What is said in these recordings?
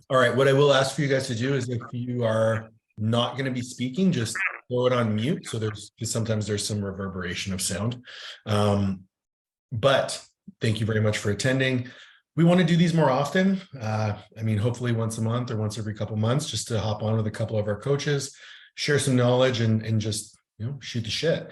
All right, what I will ask for you guys to do is if you are not going to be speaking, just throw it on mute. So because sometimes there's some reverberation of sound. But thank you very much for attending. We want to do these more often. I mean, hopefully once a month or once every couple months, just to hop on with a couple of our coaches, share some knowledge and just, shoot the shit.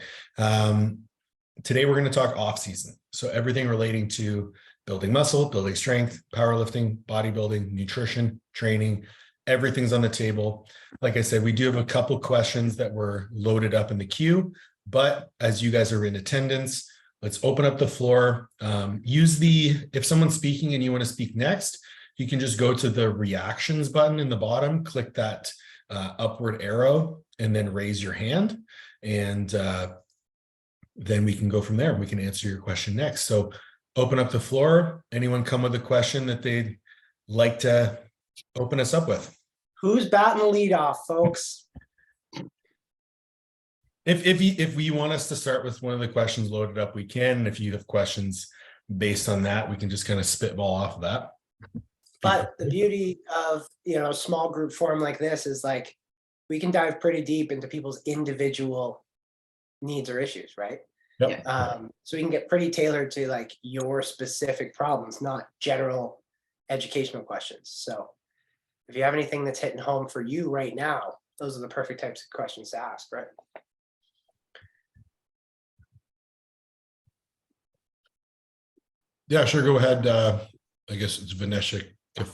Today, we're going to talk off season. So everything relating to building muscle, building strength, powerlifting, bodybuilding, nutrition, training, everything's on the table. Like I said, we do have a couple questions that were loaded up in the queue, but as you guys are in attendance, let's open up the floor. If someone's speaking and you want to speak next, you can just go to the reactions button in the bottom, click that upward arrow, and then raise your hand. And then we can go from there. We can answer your question next. So open up the floor. Anyone come with a question that they'd like to open us up with? Who's batting the lead off, folks? If we want us to start with one of the questions loaded up, we can. And if you have questions based on that, we can just kind of spitball off of that. But the beauty of, small group form like this is like, we can dive pretty deep into people's individual needs or issues, right? Yep. So we can get pretty tailored to like your specific problems, not general educational questions. So if you have anything that's hitting home for you right now, those are the perfect types of questions to ask, right? Yeah, sure. Go ahead. I guess it's Vanessa.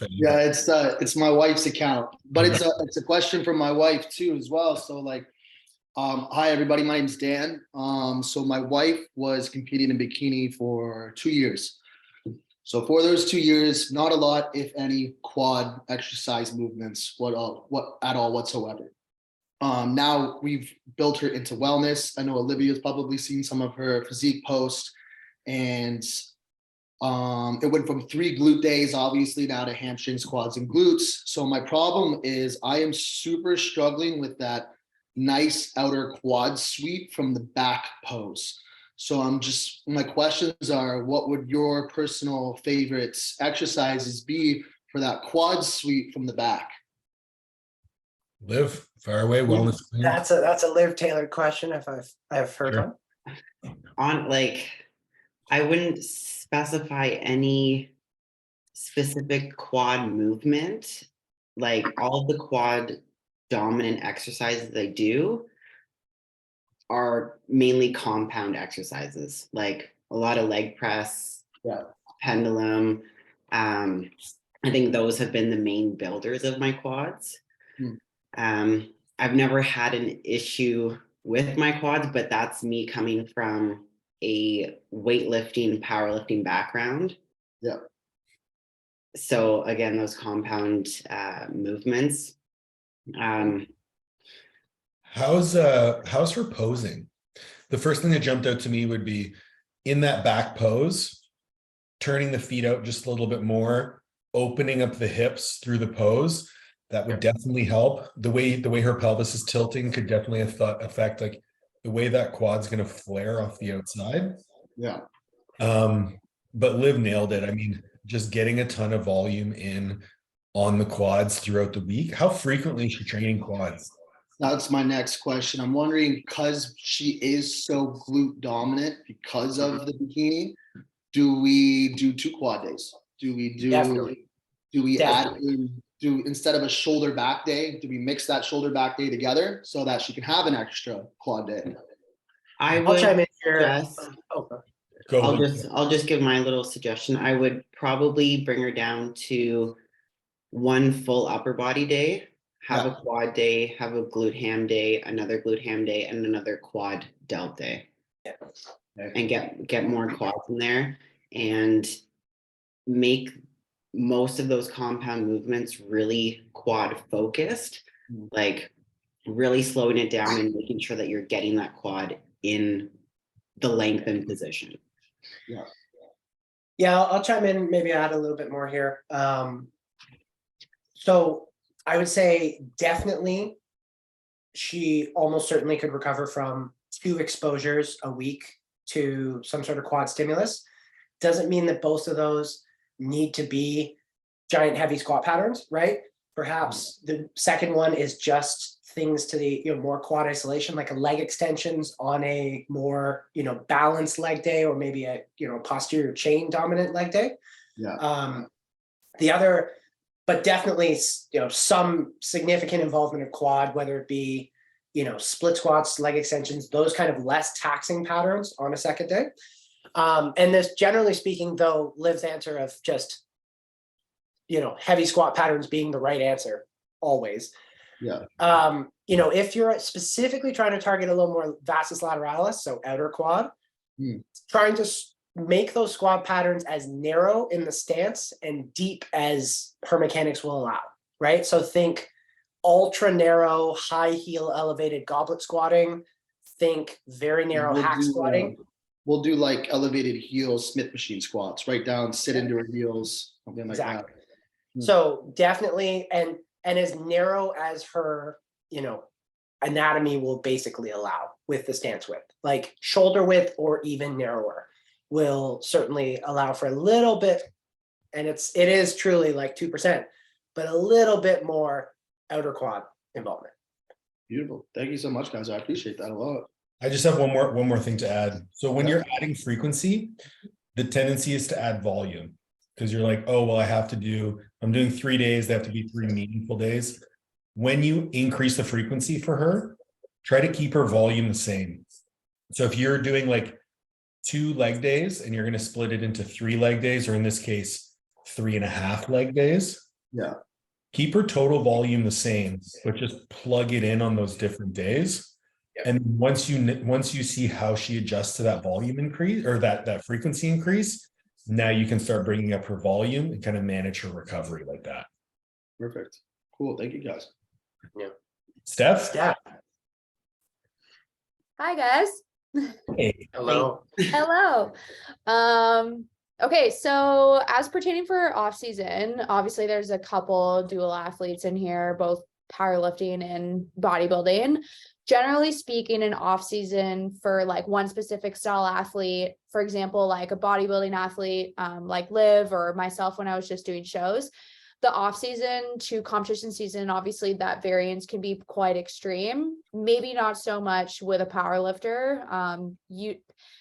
Yeah, it's my wife's account, but it's a question from my wife too as well. So like, hi everybody, my name's Dan. So my wife was competing in bikini for 2 years. So for those 2 years, not a lot, if any, quad exercise movements, what at all whatsoever. Now we've built her into wellness. I know Olivia's probably seen some of her physique posts, and it went from 3 glute days, obviously, now to hamstrings, quads, and glutes. So my problem is I am super struggling with that nice outer quad sweep from the back pose. So my questions are, what would your personal favorite exercises be for that quad sweep from the back? Liv, far away, wellness. That's a Liv tailored question if I've heard Sure. one. I wouldn't specify any specific quad movement. Like all of the quad dominant exercises I do are mainly compound exercises, like a lot of leg press, pendulum. I think those have been the main builders of my quads. I've never had an issue with my quads, but that's me coming from a weightlifting, powerlifting background. Yeah. So again, those compound movements. How's her posing? The first thing that jumped out to me would be in that back pose, turning the feet out just a little bit more, opening up the hips through the pose. That would definitely help. The way her pelvis is tilting could definitely affect like the way that quad's going to flare off the outside. Yeah. But Liv nailed it. I mean, just getting a ton of volume in on the quads throughout the week. How frequently is she training quads? That's my next question. I'm wondering, because she is so glute dominant because of the bikini, do we do 2 quad days? Do we add in, instead of a shoulder back day, do we mix that shoulder back day together so that she can have an extra quad day? I'll chime in here. I'll just give my little suggestion. I would probably bring her down to 1 full upper body day, have a quad day, have a glute ham day, another glute ham day, and another quad delt day. Yeah. And get more quads in there and make most of those compound movements really quad focused, like really slowing it down and making sure that you're getting that quad in the lengthened position. Yeah, I'll chime in, maybe add a little bit more here. So I would say definitely she almost certainly could recover from 2 exposures a week to some sort of quad stimulus. Doesn't mean that both of those need to be giant heavy squat patterns, right? Perhaps the second one is just things to the, more quad isolation, like a leg extensions on a more, balanced leg day, or maybe a, posterior chain dominant leg day. Yeah. The other, but definitely, some significant involvement of quad, whether it be, split squats, leg extensions, those kind of less taxing patterns on a second day. And this, generally speaking, though, Liv's answer of just, heavy squat patterns being the right answer always. Yeah. If you're specifically trying to target a little more vastus lateralis, so outer quad, trying to make those squat patterns as narrow in the stance and deep as her mechanics will allow, right? So think ultra narrow, high heel elevated goblet squatting, think very narrow hack squatting. We'll do like elevated heels, Smith machine squats, right down, sit into her heels, something like that. So definitely, and as narrow as her, anatomy will basically allow with the stance width, like shoulder width or even narrower will certainly allow for a little bit. And it is truly like 2%, but a little bit more outer quad involvement. Beautiful. Thank you so much, guys. I appreciate that a lot. I just have one more thing to add. So when you're adding frequency, the tendency is to add volume, because you're like, oh, well, I'm doing 3 days. They have to be 3 meaningful days. When you increase the frequency for her, try to keep her volume the same. So if you're doing like 2 leg days and you're going to split it into 3 leg days, or in this case, 3.5 leg days. Yeah. Keep her total volume the same, but just plug it in on those different days. And once you see how she adjusts to that volume increase, or that frequency increase, now you can start bringing up her volume and kind of manage her recovery like that. Perfect. Cool. Thank you, guys. Yeah. Steph? Hi, guys. Hey. Hello. Hello. Okay, so as pertaining for off season, obviously there's a couple dual athletes in here, both powerlifting and bodybuilding. Generally speaking, in off season for like one specific style athlete, for example, like a bodybuilding athlete, like Liv or myself when I was just doing shows, the off season to competition season, obviously that variance can be quite extreme. Maybe not so much with a power lifter.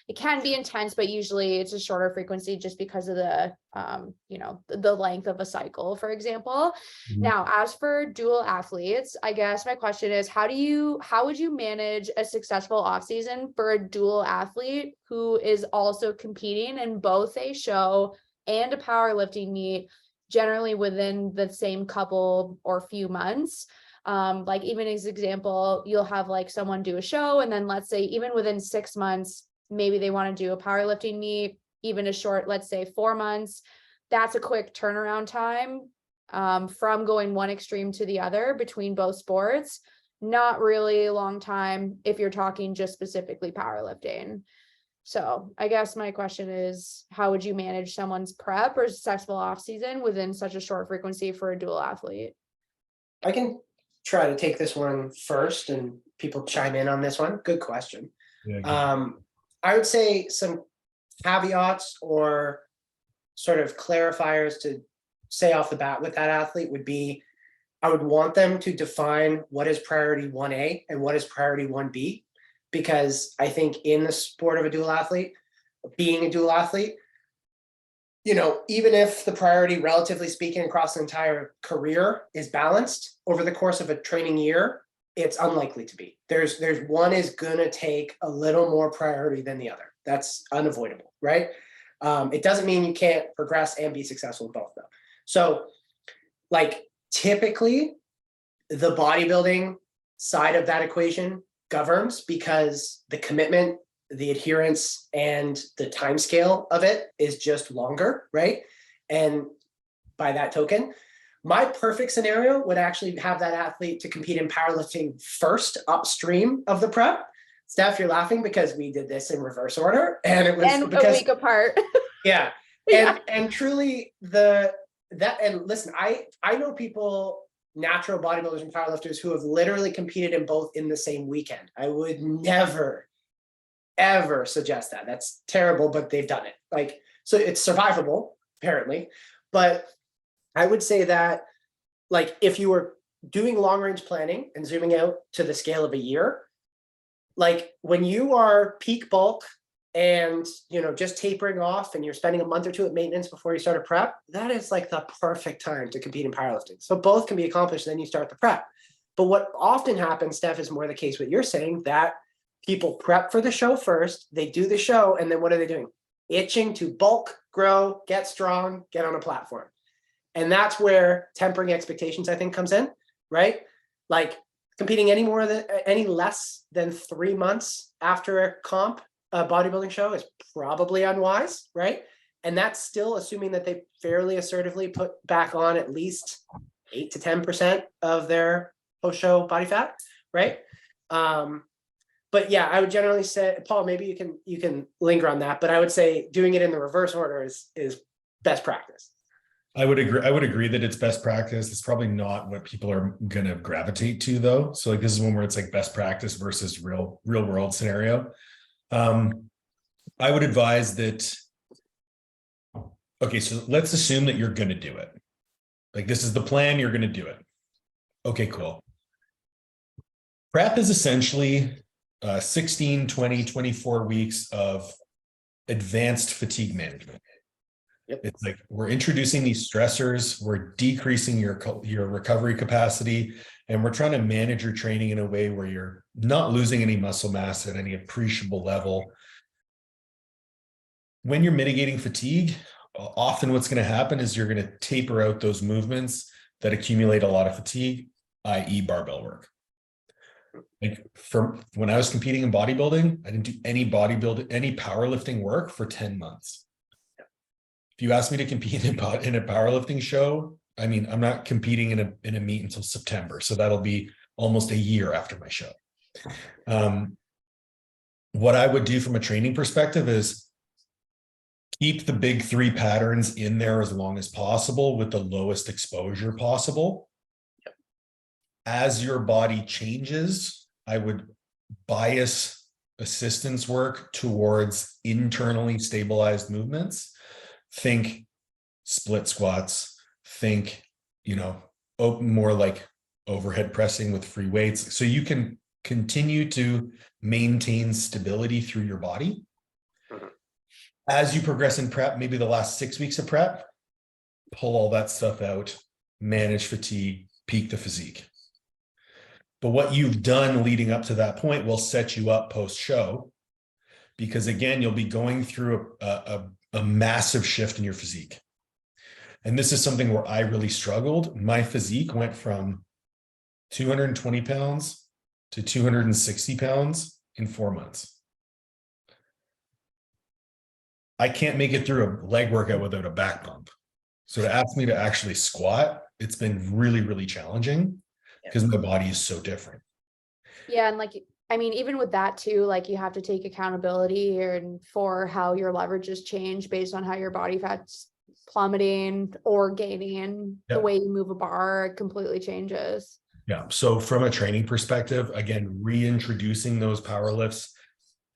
It can be intense, but usually it's a shorter frequency just because of the the length of a cycle, for example. Now, as for dual athletes, I guess my question is, how would you manage a successful off season for a dual athlete who is also competing in both a show and a powerlifting meet, generally within the same couple or few months? Like even as example, you'll have like someone do a show, and then let's say even within 6 months, maybe they want to do a powerlifting meet, even a short, let's say 4 months. That's a quick turnaround time from going one extreme to the other between both sports. Not really a long time if you're talking just specifically powerlifting. So I guess my question is, how would you manage someone's prep or successful off season within such a short frequency for a dual athlete? I can try to take this one first and people chime in on this one. Good question. Yeah, I would say some caveats or sort of clarifiers to say off the bat with that athlete would be, I would want them to define what is priority 1A and what is priority 1B, because I think in the sport of a dual athlete, being a dual athlete, even if the priority, relatively speaking, across the entire career is balanced over the course of a training year, it's unlikely to be. There's one is gonna take a little more priority than the other. That's unavoidable, right? It doesn't mean you can't progress and be successful in both though. So like typically the bodybuilding side of that equation governs, because the commitment, the adherence, and the time scale of it is just longer, right? And by that token, my perfect scenario would actually have that athlete to compete in powerlifting first upstream of the prep. Steph, you're laughing because we did this in reverse order, and it was because a week apart. Yeah. Yeah. And truly and listen, I know people, natural bodybuilders and powerlifters, who have literally competed in both in the same weekend. I would never, ever suggest that. That's terrible, but they've done it. Like, so it's survivable, apparently. But I would say that, like, if you were doing long range planning and zooming out to the scale of a year, like when you are peak bulk and, you know, just tapering off and you're spending a month or two at maintenance before you start a prep, that is like the perfect time to compete in powerlifting. So both can be accomplished, then you start the prep. But what often happens, Steph, is more the case what you're saying, that people prep for the show first, they do the show, and then what are they doing? Itching to bulk, grow, get strong, get on a platform. And that's where tempering expectations, I think, comes in, right? Like competing any less than 3 months after a comp, a bodybuilding show, is probably unwise, right? And that's still assuming that they fairly assertively put back on at least 8 to 10% of their post-show body fat, right? But yeah, I would generally say, Paul, maybe you can linger on that, but I would say doing it in the reverse order is best practice. I would agree that it's best practice. It's probably not what people are going to gravitate to, though. So like, this is one where it's like best practice versus real world scenario. I would advise that. Okay, so let's assume that you're going to do it. Like, this is the plan, you're going to do it. Okay, cool. Prep is essentially 16, 20, 24 weeks of advanced fatigue management. Yep. It's like we're introducing these stressors, we're decreasing your recovery capacity, and we're trying to manage your training in a way where you're not losing any muscle mass at any appreciable level. When you're mitigating fatigue, often what's going to happen is you're going to taper out those movements that accumulate a lot of fatigue, i.e. barbell work. Like, from when I was competing in bodybuilding, I didn't do any powerlifting work for 10 months. If you ask me to compete in a powerlifting show, I mean, I'm not competing in a meet until September. So that'll be almost a year after my show. What I would do from a training perspective is keep the big 3 patterns in there as long as possible with the lowest exposure possible. As your body changes, I would bias assistance work towards internally stabilized movements. Think split squats, think, more like overhead pressing with free weights. So you can continue to maintain stability through your body. As you progress in prep, maybe the last 6 weeks of prep, pull all that stuff out, manage fatigue, peak the physique. But what you've done leading up to that point will set you up post-show, because again, you'll be going through a massive shift in your physique. And this is something where I really struggled. My physique went from 220 pounds to 260 pounds in 4 months. I can't make it through a leg workout without a back bump. So to ask me to actually squat, it's been really, really challenging because my body is so different. Yeah. And like, I mean, even with that too, like you have to take accountability and for how your leverages change based on how your body fat's plummeting or gaining. The way you move a bar, it completely changes. Yeah. So from a training perspective, again, reintroducing those power lifts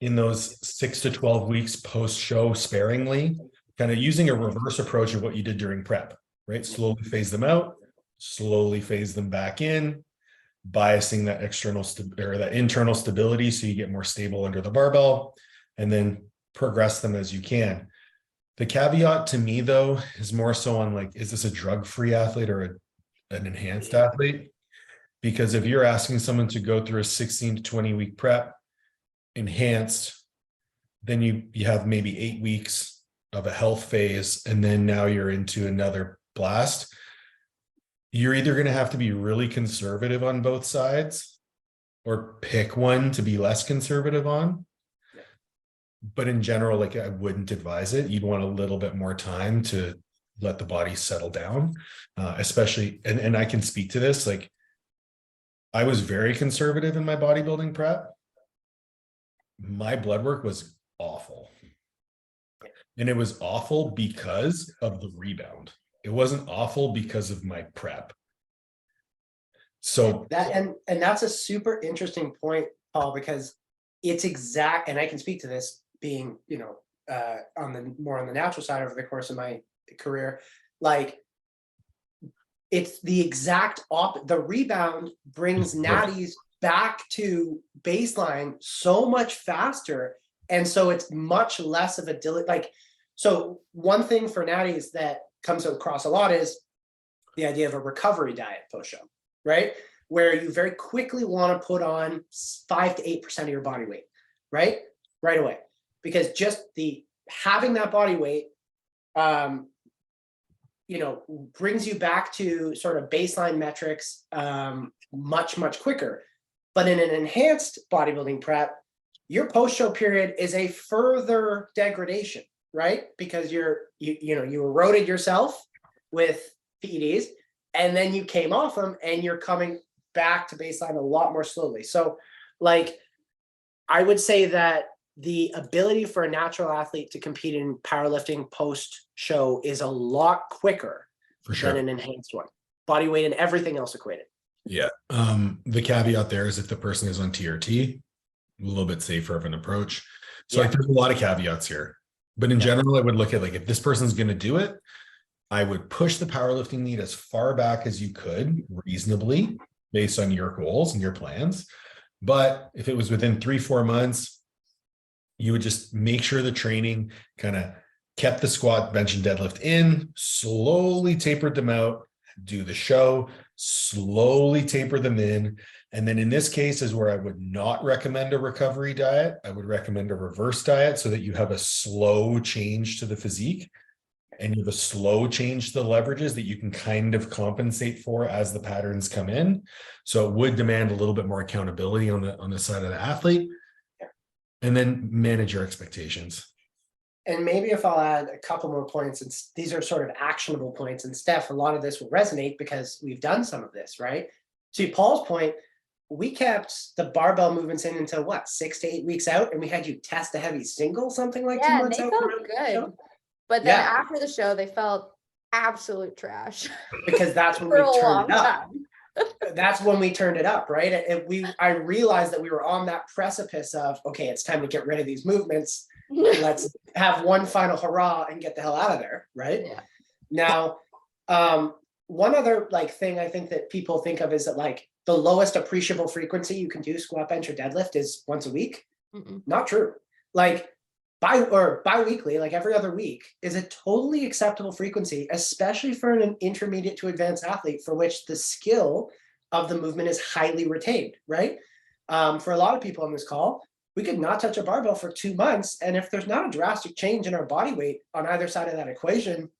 in those 6 to 12 weeks post-show sparingly, kind of using a reverse approach of what you did during prep, right? Slowly phase them out, slowly phase them back in, biasing that that internal stability so you get more stable under the barbell, and then progress them as you can. The caveat to me, though, is more so on like, is this a drug-free athlete or an enhanced athlete? Because if you're asking someone to go through a 16 to 20 week prep enhanced, then you have maybe 8 weeks of a health phase, and then now you're into another blast. You're either going to have to be really conservative on both sides or pick one to be less conservative on. But in general, like, I wouldn't advise it. You'd want a little bit more time to let the body settle down, especially, and I can speak to this, like, I was very conservative in my bodybuilding prep. My blood work was awful. And it was awful because of the rebound. It wasn't awful because of my prep. So that, and that's a super interesting point, Paul, because it's exact, and I can speak to this being, on the natural side over the course of my career. like it's the exact the rebound brings natties back to baseline so much faster. And so it's much less of a like, so one thing for natties that comes across a lot is the idea of a recovery diet post-show, right? Where you very quickly want to put on 5 to 8% of your body weight, right? Right away. Because just having that body weight, brings you back to sort of baseline metrics much, much quicker. But in an enhanced bodybuilding prep, your post-show period is a further degradation, right? Because you eroded yourself with PEDs, and then you came off them and you're coming back to baseline a lot more slowly. So like, I would say that the ability for a natural athlete to compete in powerlifting post-show is a lot quicker than an enhanced one. Body weight and everything else equated. Yeah. The caveat there is if the person is on TRT, a little bit safer of an approach. So like there's a lot of caveats here. But in general, I would look at like if this person's going to do it, I would push the powerlifting meet as far back as you could reasonably based on your goals and your plans. But if it was within 3-4 months, you would just make sure the training kind of kept the squat, bench, and deadlift in, slowly tapered them out, do the show, slowly taper them in. And then in this case is where I would not recommend a recovery diet. I would recommend a reverse diet so that you have a slow change to the physique and you have a slow change to the leverages that you can kind of compensate for as the patterns come in. So it would demand a little bit more accountability on the side of the athlete. And then manage your expectations. And maybe if I'll add a couple more points, and these are sort of actionable points, and Steph, a lot of this will resonate because we've done some of this, right? To Paul's point, we kept the barbell movements in until what, 6 to 8 weeks out, and we had you test a heavy single, something like 2 months out. Yeah, they felt good. But then after the show, they felt absolute trash. Because that's when we turned it up. That's when we turned it up, right? And I realized that we were on that precipice of, okay, it's time to get rid of these movements. Let's have one final hurrah and get the hell out of there, right? Yeah. Now, one other thing I think that people think of is that like the lowest appreciable frequency you can do squat, bench, or deadlift is once a week. Not true. Like bi-weekly, like every other week, is a totally acceptable frequency, especially for an intermediate to advanced athlete for which the skill of the movement is highly retained, right? For a lot of people on this call, we could not touch a barbell for 2 months. And if there's not a drastic change in our body weight on either side of that equation,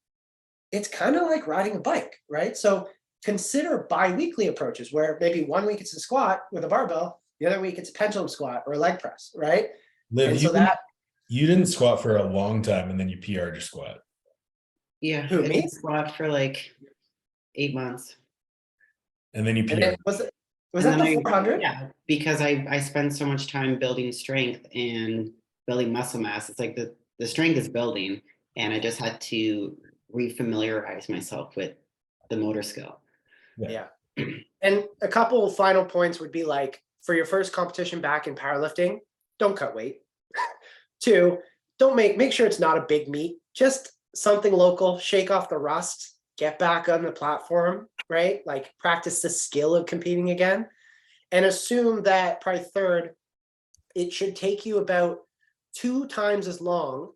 it's kind of like riding a bike, right? So consider bi-weekly approaches where maybe 1 week it's a squat with a barbell, the other week it's a pendulum squat or a leg press, right? Liv, and so you didn't squat for a long time and then you PR'd your squat. Yeah, Who, I me? did squat for like 8 months. And then you PR'd. Was that the 400? Yeah, because I spent so much time building strength and building muscle mass. It's like the strength is building, and I just had to refamiliarize myself with the motor skill. Yeah. And a couple of final points would be like, for your first competition back in powerlifting, don't cut weight. 2, don't make sure it's not a big meet, just something local, shake off the rust, get back on the platform, right? Like practice the skill of competing again, and assume that probably 3rd, it should take you about 2 times as long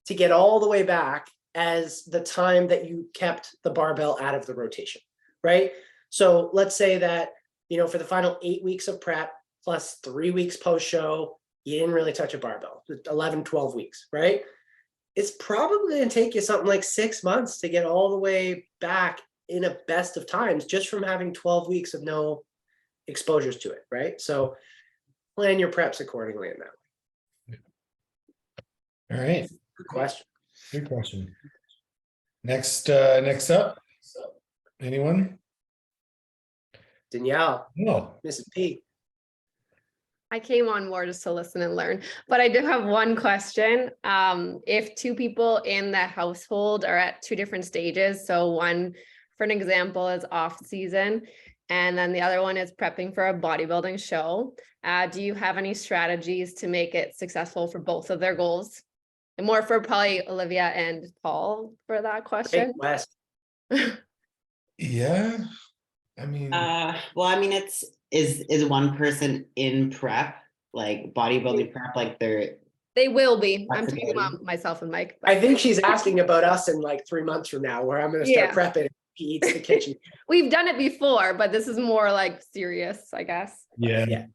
to get all the way back as the time that you kept the barbell out of the rotation, right? So let's say that, for the final 8 weeks of prep plus 3 weeks post-show, you didn't really touch a barbell, 11, 12 weeks, right? It's probably going to take you something like 6 months to get all the way back in a best of times just from having 12 weeks of no exposures to it, right? So plan your preps accordingly in that way. All right. Good question. Good question. Next up, anyone? Danielle, No. Mrs. P. I came on more just to listen and learn, but I do have one question. If 2 people in the household are at 2 different stages, so one, for an example, is off season, and then the other one is prepping for a bodybuilding show, do you have any strategies to make it successful for both of their goals? And more for probably Olivia and Paul for that question. Yeah, I mean, Well, I mean, is one person in prep, like bodybuilding prep, like they're They will be. I'm talking flexibility? about myself and Mike. I think she's asking about us in like 3 months from now, where I'm gonna start Yeah. prepping. He eats the kitchen. We've done it before, but this is more like serious, I guess. yeah.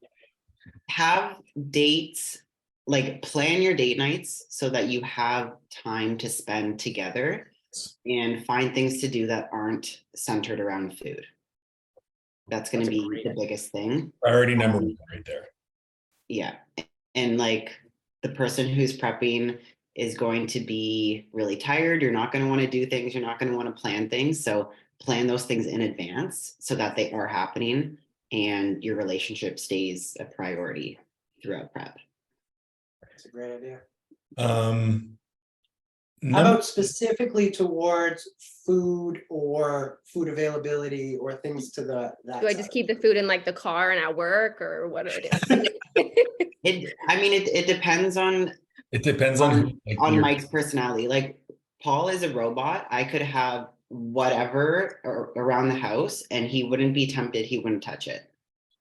Have dates, like plan your date nights so that you have time to spend together and find things to do that aren't centered around food. That's going to That's a be great the idea. biggest thing. Priority number one right there. Yeah. And like the person who's prepping is going to be really tired. You're not going to want to do things. You're not going to want to plan things. So plan those things in advance so that they are happening and your relationship stays a priority throughout prep. That's a great idea. How Number, about specifically towards food or food availability or things to that Do I side? just keep the food in like the car and at work, or what do I do? It depends on it depends on like on your- Mike's personality. Like Paul is a robot. I could have whatever around the house and he wouldn't be tempted. He wouldn't touch it.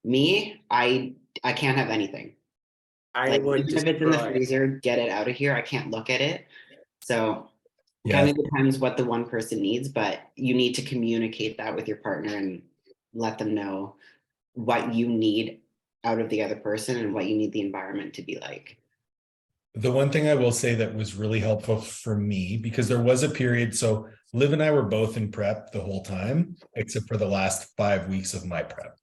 Me, I can't have anything. I Like would even if it's in the destroy. freezer, get it out of here. I can't look at it. So Yeah. kind of depends what the one person needs, but you need to communicate that with your partner and let them know what you need out of the other person and what you need the environment to be like. The one thing I will say that was really helpful for me, because there was a period, so Liv and I were both in prep the whole time, except for the last 5 weeks of my prep.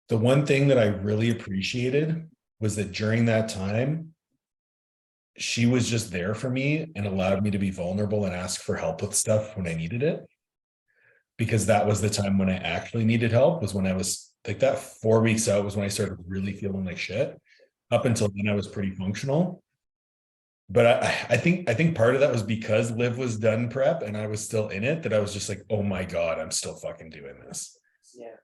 The one thing that I really appreciated was that during that time, she was just there for me and allowed me to be vulnerable and ask for help with stuff when I needed it. Because that was the time when I actually needed help, was when I was like that 4 weeks out was when I started really feeling like shit. Up until then, I was pretty functional. But I think part of that was because Liv was done prep and I was still in it, that I was just like, oh my God, I'm still fucking doing this. Yeah.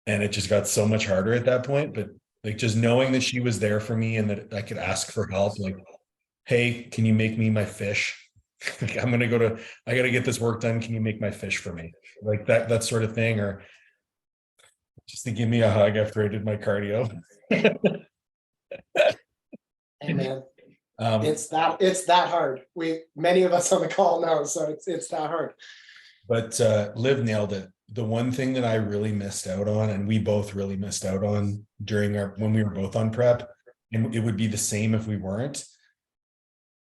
And it just got so much harder at that point. But like just knowing that she was there for me and that I could ask for help, like, hey, can you make me my fish? Like, I gotta get this work done. Can you make my fish for me? Like that sort of thing, or just to give me a hug after I did my cardio. Hey man, Um, it's that hard. Many of us on the call know, so it's that hard. But Liv nailed it. The one thing that I really missed out on, and we both really missed out on when we were both on prep, and it would be the same if we weren't.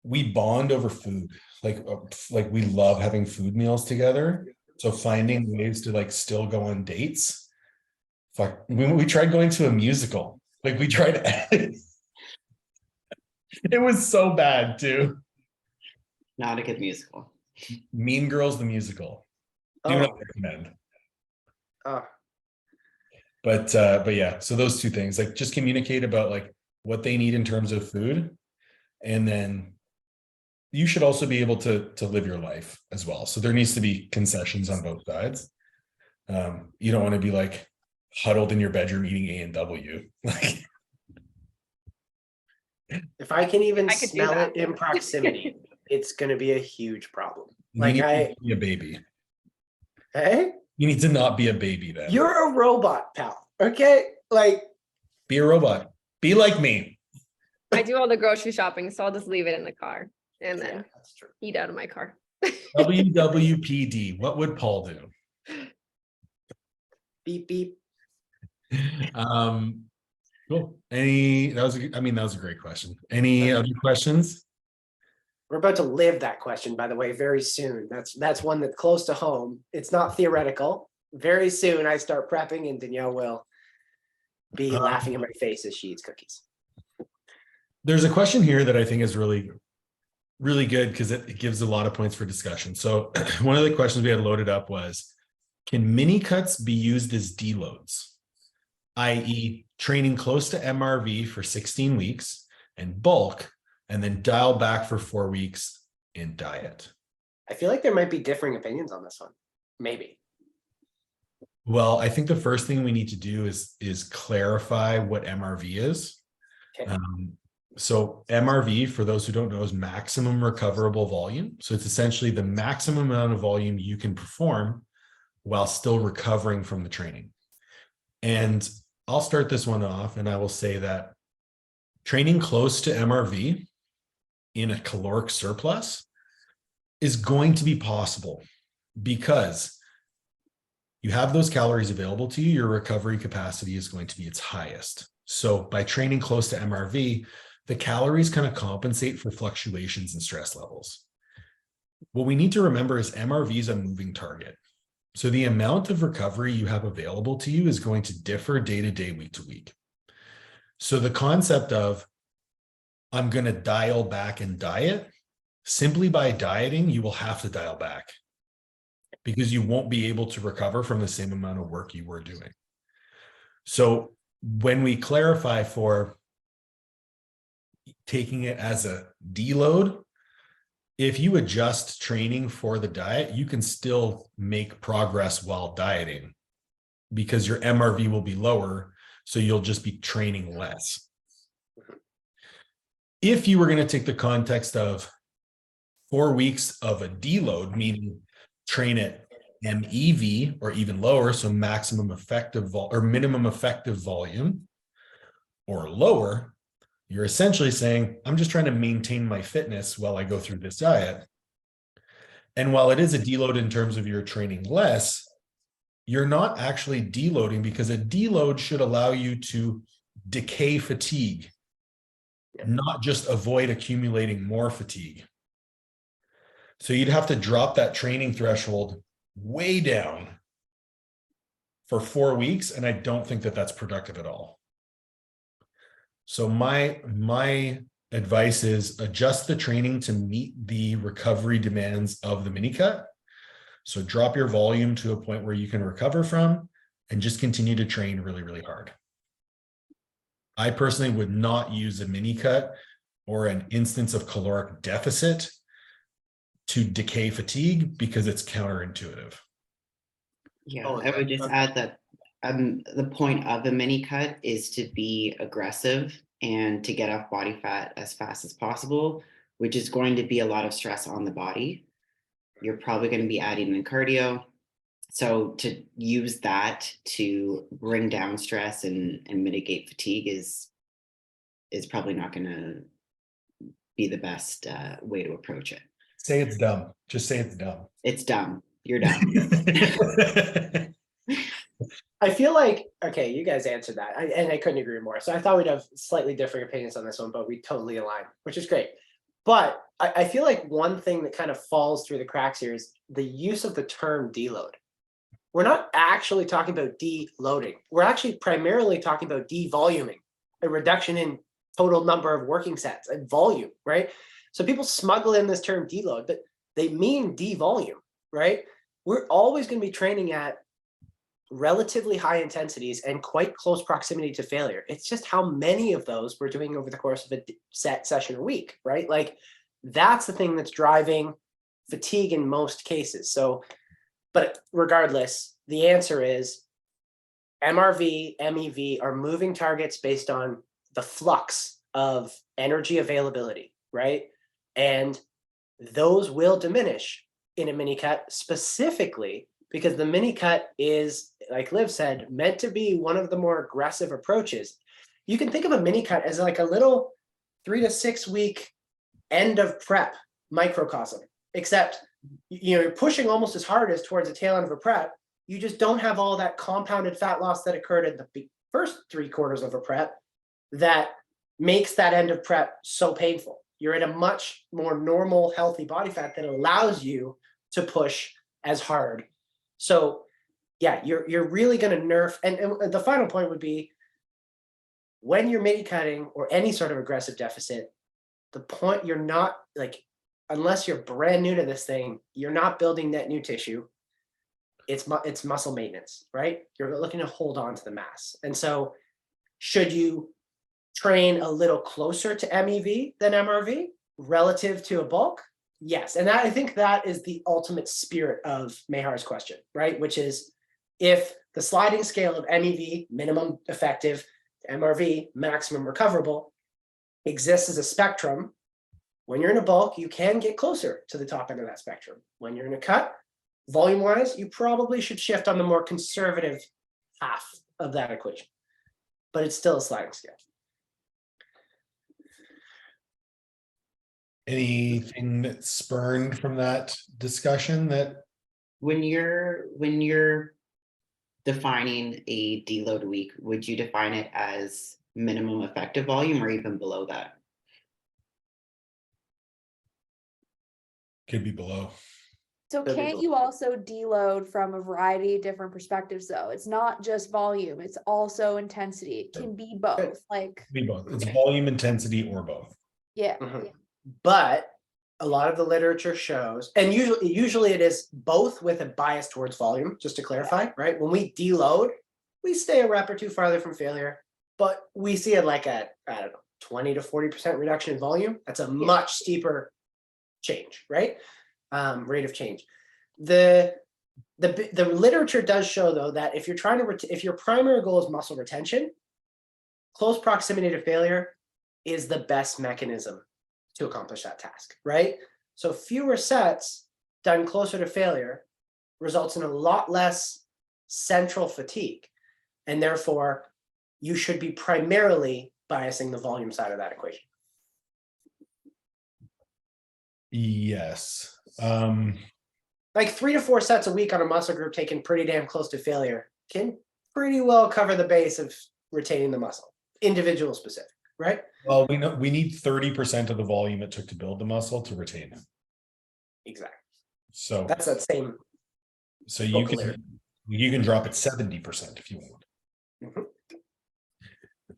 We bond over food. Like we love having food meals together. So finding ways to like still go on dates. Fuck, we tried going to a musical. Like we tried. It was so bad too. Not a good musical. Mean Girls the musical. Do not recommend. Oh, But yeah, so those two things, like just communicate about like what they need in terms of food, and then you should also be able to live your life as well. So there needs to be concessions on both sides. You don't want to be like huddled in your bedroom eating A&W. Like if I can even I could do smell that. it in proximity, it's gonna be a huge problem. you Like need to be a baby. hey, You need to not be a baby then. you're a robot, pal. Okay, like Be a robot. Be like me. I do all the grocery shopping, so I'll just leave it in the car and yeah, then that's true. eat out of my car. WWPD. What would Paul do? Beep beep. Cool. That was a great question. Any other questions? We're about to live that question, by the way, very soon. That's one that's close to home. It's not theoretical. Very soon I start prepping and Danielle will be laughing in my face as she eats cookies. There's a question here that I think is really, really good because it gives a lot of points for discussion. So one of the questions we had loaded up was, can mini cuts be used as deloads? i.e. training close to MRV for 16 weeks and bulk, and then dial back for 4 weeks in diet. I feel like there might be differing opinions on this one. Maybe. Well, I think the first thing we need to do is clarify what MRV is. Okay. So MRV, for those who don't know, is maximum recoverable volume. So it's essentially the maximum amount of volume you can perform while still recovering from the training. And I'll start this one off, and I will say that training close to MRV in a caloric surplus is going to be possible because you have those calories available to you, your recovery capacity is going to be its highest. So by training close to MRV, the calories kind of compensate for fluctuations in stress levels. What we need to remember is MRV is a moving target. So the amount of recovery you have available to you is going to differ day to day, week to week. So the concept of I'm going to dial back and diet, simply by dieting, you will have to dial back because you won't be able to recover from the same amount of work you were doing. So when we clarify for taking it as a deload, if you adjust training for the diet, you can still make progress while dieting because your MRV will be lower. So you'll just be training less. If you were going to take the context of 4 weeks of a deload, meaning train at MEV or even lower, so maximum effective or minimum effective volume or lower, you're essentially saying, I'm just trying to maintain my fitness while I go through this diet. And while it is a deload in terms of you're training less, you're not actually deloading because a deload should allow you to decay fatigue, not just avoid accumulating more fatigue. So you'd have to drop that training threshold way down for 4 weeks. And I don't think that that's productive at all. So my advice is adjust the training to meet the recovery demands of the mini cut. So drop your volume to a point where you can recover from and just continue to train really, really hard. I personally would not use a mini cut or an instance of caloric deficit to decay fatigue because it's counterintuitive. Yeah, I would just add that the point of a mini cut is to be aggressive and to get off body fat as fast as possible, which is going to be a lot of stress on the body. You're probably going to be adding in cardio. So to use that to bring down stress and mitigate fatigue is probably not going to be the best way to approach it. Say it's dumb. Just say it's dumb. It's dumb. You're dumb. I feel like, okay, you guys answered that, and I couldn't agree more. So I thought we'd have slightly different opinions on this one, but we totally align, which is great. But I feel like one thing that kind of falls through the cracks here is the use of the term deload. We're not actually talking about deloading. We're actually primarily talking about devoluming, a reduction in total number of working sets and volume, right? So people smuggle in this term deload, but they mean devolume, right? We're always going to be training at relatively high intensities and quite close proximity to failure. It's just how many of those we're doing over the course of a set session a week, right? Like that's the thing that's driving fatigue in most cases. So, but regardless, the answer is MRV, MEV are moving targets based on the flux of energy availability, right? And those will diminish in a mini cut specifically because the mini cut is, like Liv said, meant to be one of the more aggressive approaches. You can think of a mini cut as like a little 3 to 6 week end of prep microcosm, except you're pushing almost as hard as towards the tail end of a prep. You just don't have all that compounded fat loss that occurred in the first 3 quarters of a prep that makes that end of prep so painful. You're at a much more normal, healthy body fat that allows you to push as hard. So yeah, you're really going to nerf. And the final point would be when you're mini cutting or any sort of aggressive deficit, the point you're not like, unless you're brand new to this thing, you're not building net new tissue. It's muscle maintenance, right? You're looking to hold on to the mass. And so should you train a little closer to MEV than MRV relative to a bulk? Yes. And I think that is the ultimate spirit of Mehar's question, right? Which is if the sliding scale of MEV, minimum effective, MRV, maximum recoverable, exists as a spectrum. When you're in a bulk, you can get closer to the top end of that spectrum. When you're in a cut, volume-wise, you probably should shift on the more conservative half of that equation, but it's still a sliding scale. Anything that spurned from that discussion that When you're defining a deload week, would you define it as minimum effective volume or even below that? could be below? So That'd be can't cool. you also deload from a variety of different perspectives though? It's not just volume, it's also intensity. It can be both, like, Be both. It's volume, intensity, or both. yeah. Mhm. But a lot of the literature shows, and usually it is both with a bias towards volume, just to clarify, right? When we deload, we stay a rep or two farther from failure, but we see it like a, I don't know, 20 to 40% reduction in volume. That's a much steeper change, right? Rate of change. The literature does show though that if you're trying to, if your primary goal is muscle retention, close proximity to failure is the best mechanism to accomplish that task, right? So fewer sets done closer to failure results in a lot less central fatigue. And therefore, you should be primarily biasing the volume side of that equation. Yes. Like 3 to 4 sets a week on a muscle group taken pretty damn close to failure can pretty well cover the base of retaining the muscle, individual specific, right? Well, we know we need 30% of the volume it took to build the muscle to retain it. Exactly. So That's that same. so you vocabulary. can drop it 70% if you want.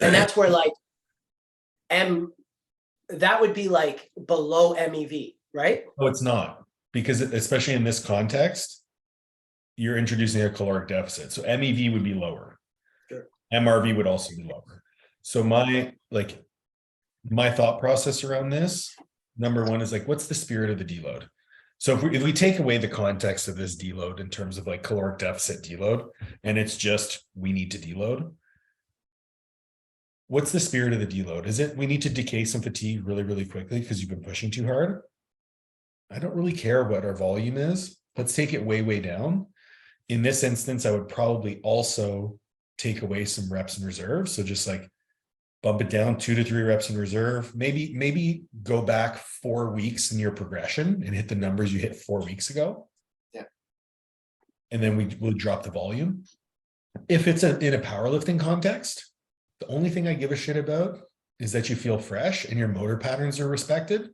And that's where like that would be like below MEV, right? No, it's not, because especially in this context, you're introducing a caloric deficit. So MEV would be lower. Sure. MRV would also be lower. So my thought process around this, number one is like, what's the spirit of the deload? So if we take away the context of this deload in terms of like caloric deficit deload, and it's just we need to deload, what's the spirit of the deload? Is it we need to decay some fatigue really, really quickly because you've been pushing too hard? I don't really care what our volume is. Let's take it way, way down. In this instance, I would probably also take away some reps in reserve. So just like bump it down 2 to 3 reps in reserve, maybe go back 4 weeks in your progression and hit the numbers you hit 4 weeks ago. Yeah. And then we'll drop the volume. If it's in a powerlifting context, the only thing I give a shit about is that you feel fresh and your motor patterns are respected.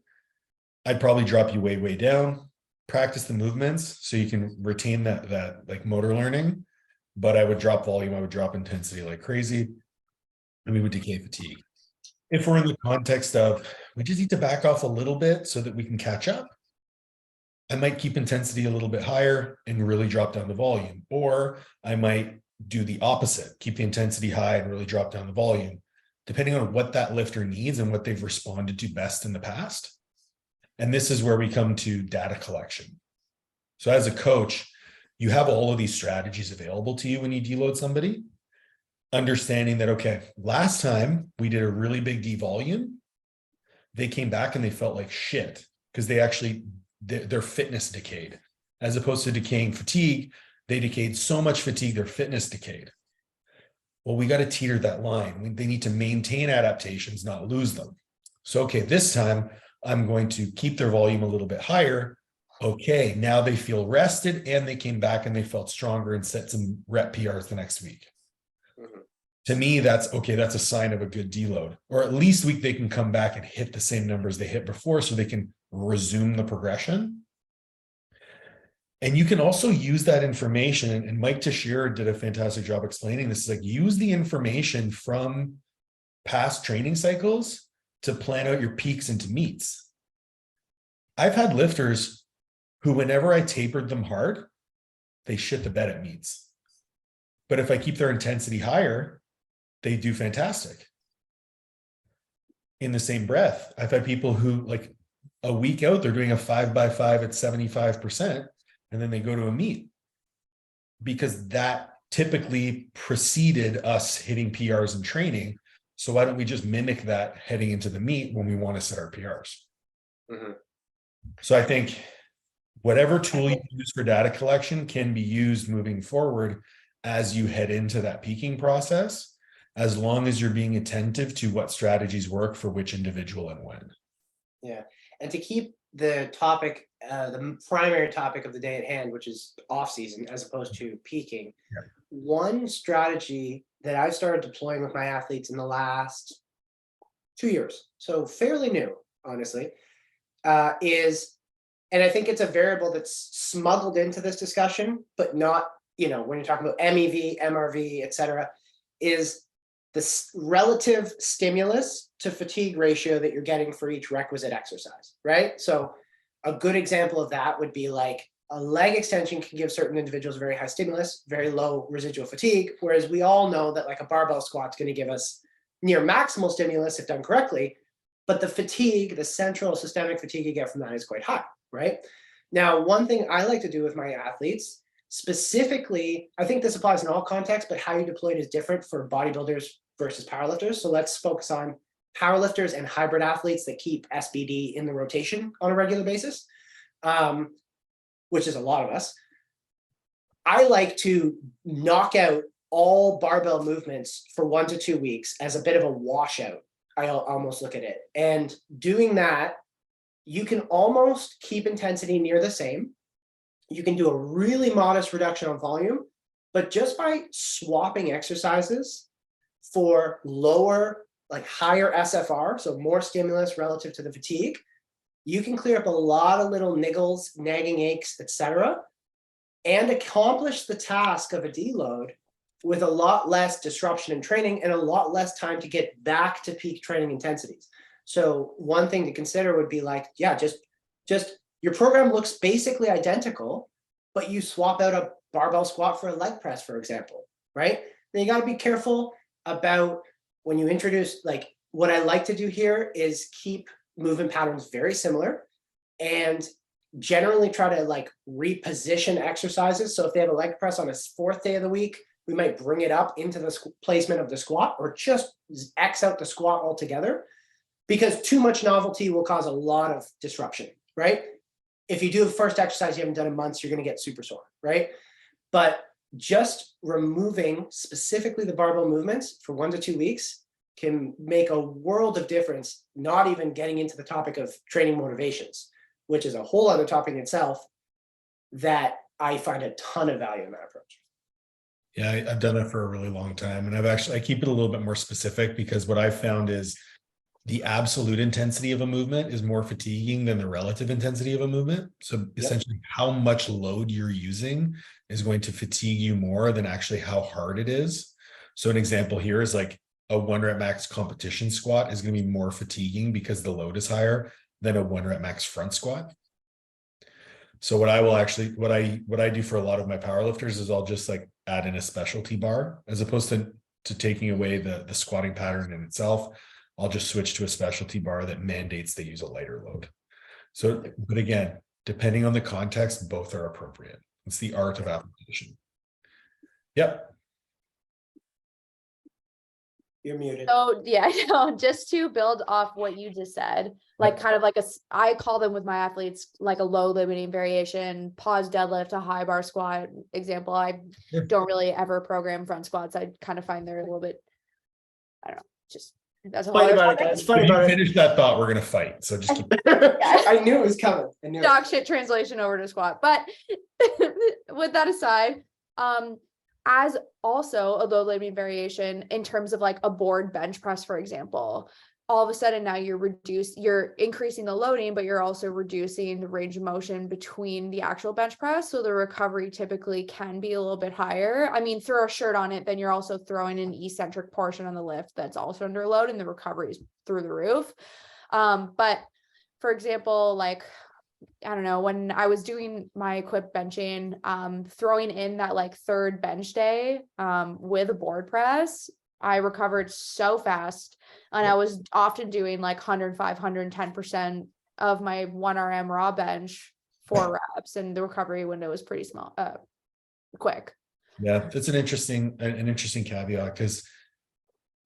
I'd probably drop you way, way down, practice the movements so you can retain that like motor learning, but I would drop volume, I would drop intensity like crazy, and we would decay fatigue. If we're in the context of, we just need to back off a little bit so that we can catch up, I might keep intensity a little bit higher and really drop down the volume, or I might do the opposite, keep the intensity high and really drop down the volume, depending on what that lifter needs and what they've responded to best in the past. And this is where we come to data collection. So as a coach, you have all of these strategies available to you when you deload somebody, understanding that, okay, last time we did a really big devolume, they came back and they felt like shit because they actually, their fitness decayed. As opposed to decaying fatigue, they decayed so much fatigue, their fitness decayed. Well, we got to teeter that line. They need to maintain adaptations, not lose them. So, okay, this time I'm going to keep their volume a little bit higher. Okay, now they feel rested and they came back and they felt stronger and set some rep PRs the next week. Mhm. To me, that's okay. That's a sign of a good deload, or at least they can come back and hit the same numbers they hit before so they can resume the progression. And you can also use that information, and Mike Teixeira did a fantastic job explaining this, is like use the information from past training cycles to plan out your peaks into meets. I've had lifters who, whenever I tapered them hard, they shit the bed at meets. But if I keep their intensity higher, they do fantastic. In the same breath, I've had people who, like a week out, they're doing a 5x5 at 75%, and then they go to a meet because that typically preceded us hitting PRs in training. So why don't we just mimic that heading into the meet when we want to set our PRs? Mhm. So I think whatever tool you use for data collection can be used moving forward as you head into that peaking process, as long as you're being attentive to what strategies work for which individual and when. Yeah, and to keep the topic, the primary topic of the day at hand, which is off season as opposed to peaking. Yeah. One strategy that I've started deploying with my athletes in the last 2 years, so fairly new, honestly, is, and I think it's a variable that's smuggled into this discussion, but not, you know, when you're talking about MEV, MRV, et cetera, is the relative stimulus to fatigue ratio that you're getting for each requisite exercise, right? So a good example of that would be like a leg extension can give certain individuals very high stimulus, very low residual fatigue, whereas we all know that like a barbell squat's going to give us near maximal stimulus if done correctly, but the fatigue, the central systemic fatigue you get from that is quite high, right? Now, one thing I like to do with my athletes, specifically, I think this applies in all contexts, but how you deploy it is different for bodybuilders versus powerlifters. So let's focus on powerlifters and hybrid athletes that keep SBD in the rotation on a regular basis, which is a lot of us. I like to knock out all barbell movements for 1 to 2 weeks as a bit of a washout. I'll almost look at it. And doing that, you can almost keep intensity near the same. You can do a really modest reduction on volume, but just by swapping exercises for lower, like higher SFR, so more stimulus relative to the fatigue, you can clear up a lot of little niggles, nagging aches, etc., and accomplish the task of a deload with a lot less disruption in training and a lot less time to get back to peak training intensities. So one thing to consider would be like, yeah, just your program looks basically identical, but you swap out a barbell squat for a leg press, for example, right? Then you got to be careful about when you introduce, like what I like to do here is keep movement patterns very similar and generally try to like reposition exercises. So if they have a leg press on a 4th day of the week, we might bring it up into the placement of the squat or just X out the squat altogether, because too much novelty will cause a lot of disruption, right? If you do the first exercise you haven't done in months, you're going to get super sore, right? But just removing specifically the barbell movements for 1 to 2 weeks can make a world of difference, not even getting into the topic of training motivations, which is a whole other topic in itself that I find a ton of value in that approach. Yeah, I've done that for a really long time. And I keep it a little bit more specific, because what I've found is the absolute intensity of a movement is more fatiguing than the relative intensity of a movement. So essentially how much load you're using is going to fatigue you more than actually how hard it is. So an example here is like a 1 rep max competition squat is going to be more fatiguing because the load is higher than a 1 rep max front squat. So what I do for a lot of my powerlifters is I'll just like add in a specialty bar, as opposed to taking away the squatting pattern in itself. I'll just switch to a specialty bar that mandates they use a lighter load. So, but again, depending on the context, both are appropriate. It's the art of application. Yep. You're muted. So yeah, no, just to build off what you just said, like kind of like I call them with my athletes like a low limiting variation, pause deadlift, a high bar squat example. I don't really ever program front squats. I kind of find they're a little bit, I don't know, just that's a whole Funny other about it, topic. guys. Funny If you about it. finish that thought, we're going to fight. So just keep. I knew it was coming. I knew it. Dog shit translation over to squat. But with that aside, as also a low limiting variation in terms of like a board bench press, for example, all of a sudden now you're increasing the loading, but you're also reducing the range of motion between the actual bench press. So the recovery typically can be a little bit higher. I mean, throw a shirt on it, then you're also throwing an eccentric portion on the lift that's also under load, and the recovery is through the roof. But for example, like, I don't know, when I was doing my equip benching, throwing in that like 3rd bench day with a board press, I recovered so fast. And I was often doing like 105, 110% of my 1RM raw bench 4 reps, and the recovery window was pretty small, quick. Yeah, that's an interesting caveat, because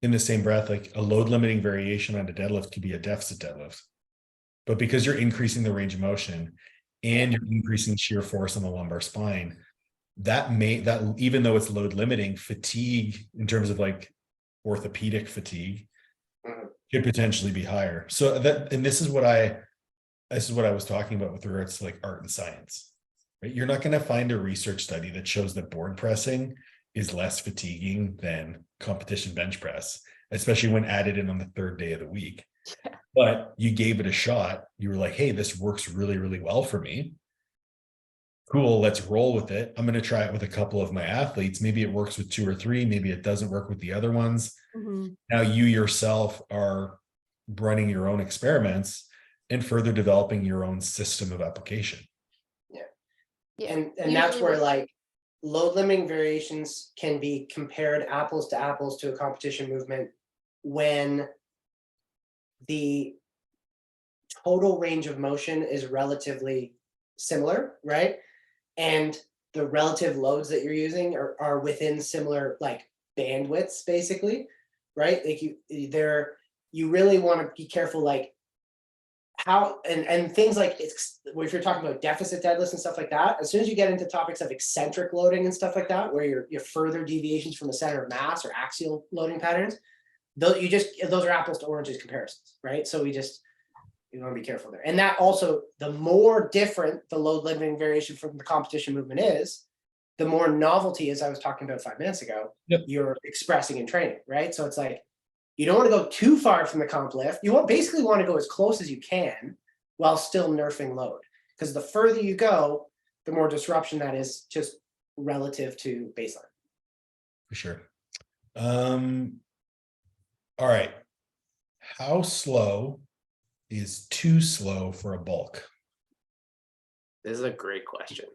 in the same breath, like a load limiting variation on a deadlift could be a deficit deadlift. But because you're increasing the range of motion and you're increasing shear force on the lumbar spine, that even though it's load limiting, fatigue in terms of like orthopedic fatigue could potentially be higher. So this is what I was talking about with regards to like art and science, right? You're not going to find a research study that shows that board pressing is less fatiguing than competition bench press, especially when added in on the third day of the week. Yeah. But you gave it a shot. You were like, hey, this works really, really well for me. Cool, let's roll with it. I'm going to try it with a couple of my athletes. Maybe it works with 2 or 3. Maybe it doesn't work with the other ones. Mhm. Now you yourself are running your own experiments and further developing your own system of application. Yeah. And that's Usually where what- like load limiting variations can be compared apples to apples to a competition movement when the total range of motion is relatively similar, right? And the relative loads that you're using are within similar like bandwidths, basically, right? Like you really want to be careful, like how and things like if you're talking about deficit deadlifts and stuff like that, as soon as you get into topics of eccentric loading and stuff like that, where you're further deviations from the center of mass or axial loading patterns, those are apples to oranges comparisons, right? So you want to be careful there. And that also, the more different the load limiting variation from the competition movement is, the more novelty, as I was talking about 5 minutes ago, you're expressing in training, right? So it's like, you don't want to go too far from the comp lift. You basically want to go as close as you can while still nerfing load. Because the further you go, the more disruption that is just relative to baseline. For sure. All right. How slow is too slow for a bulk? This is a great question.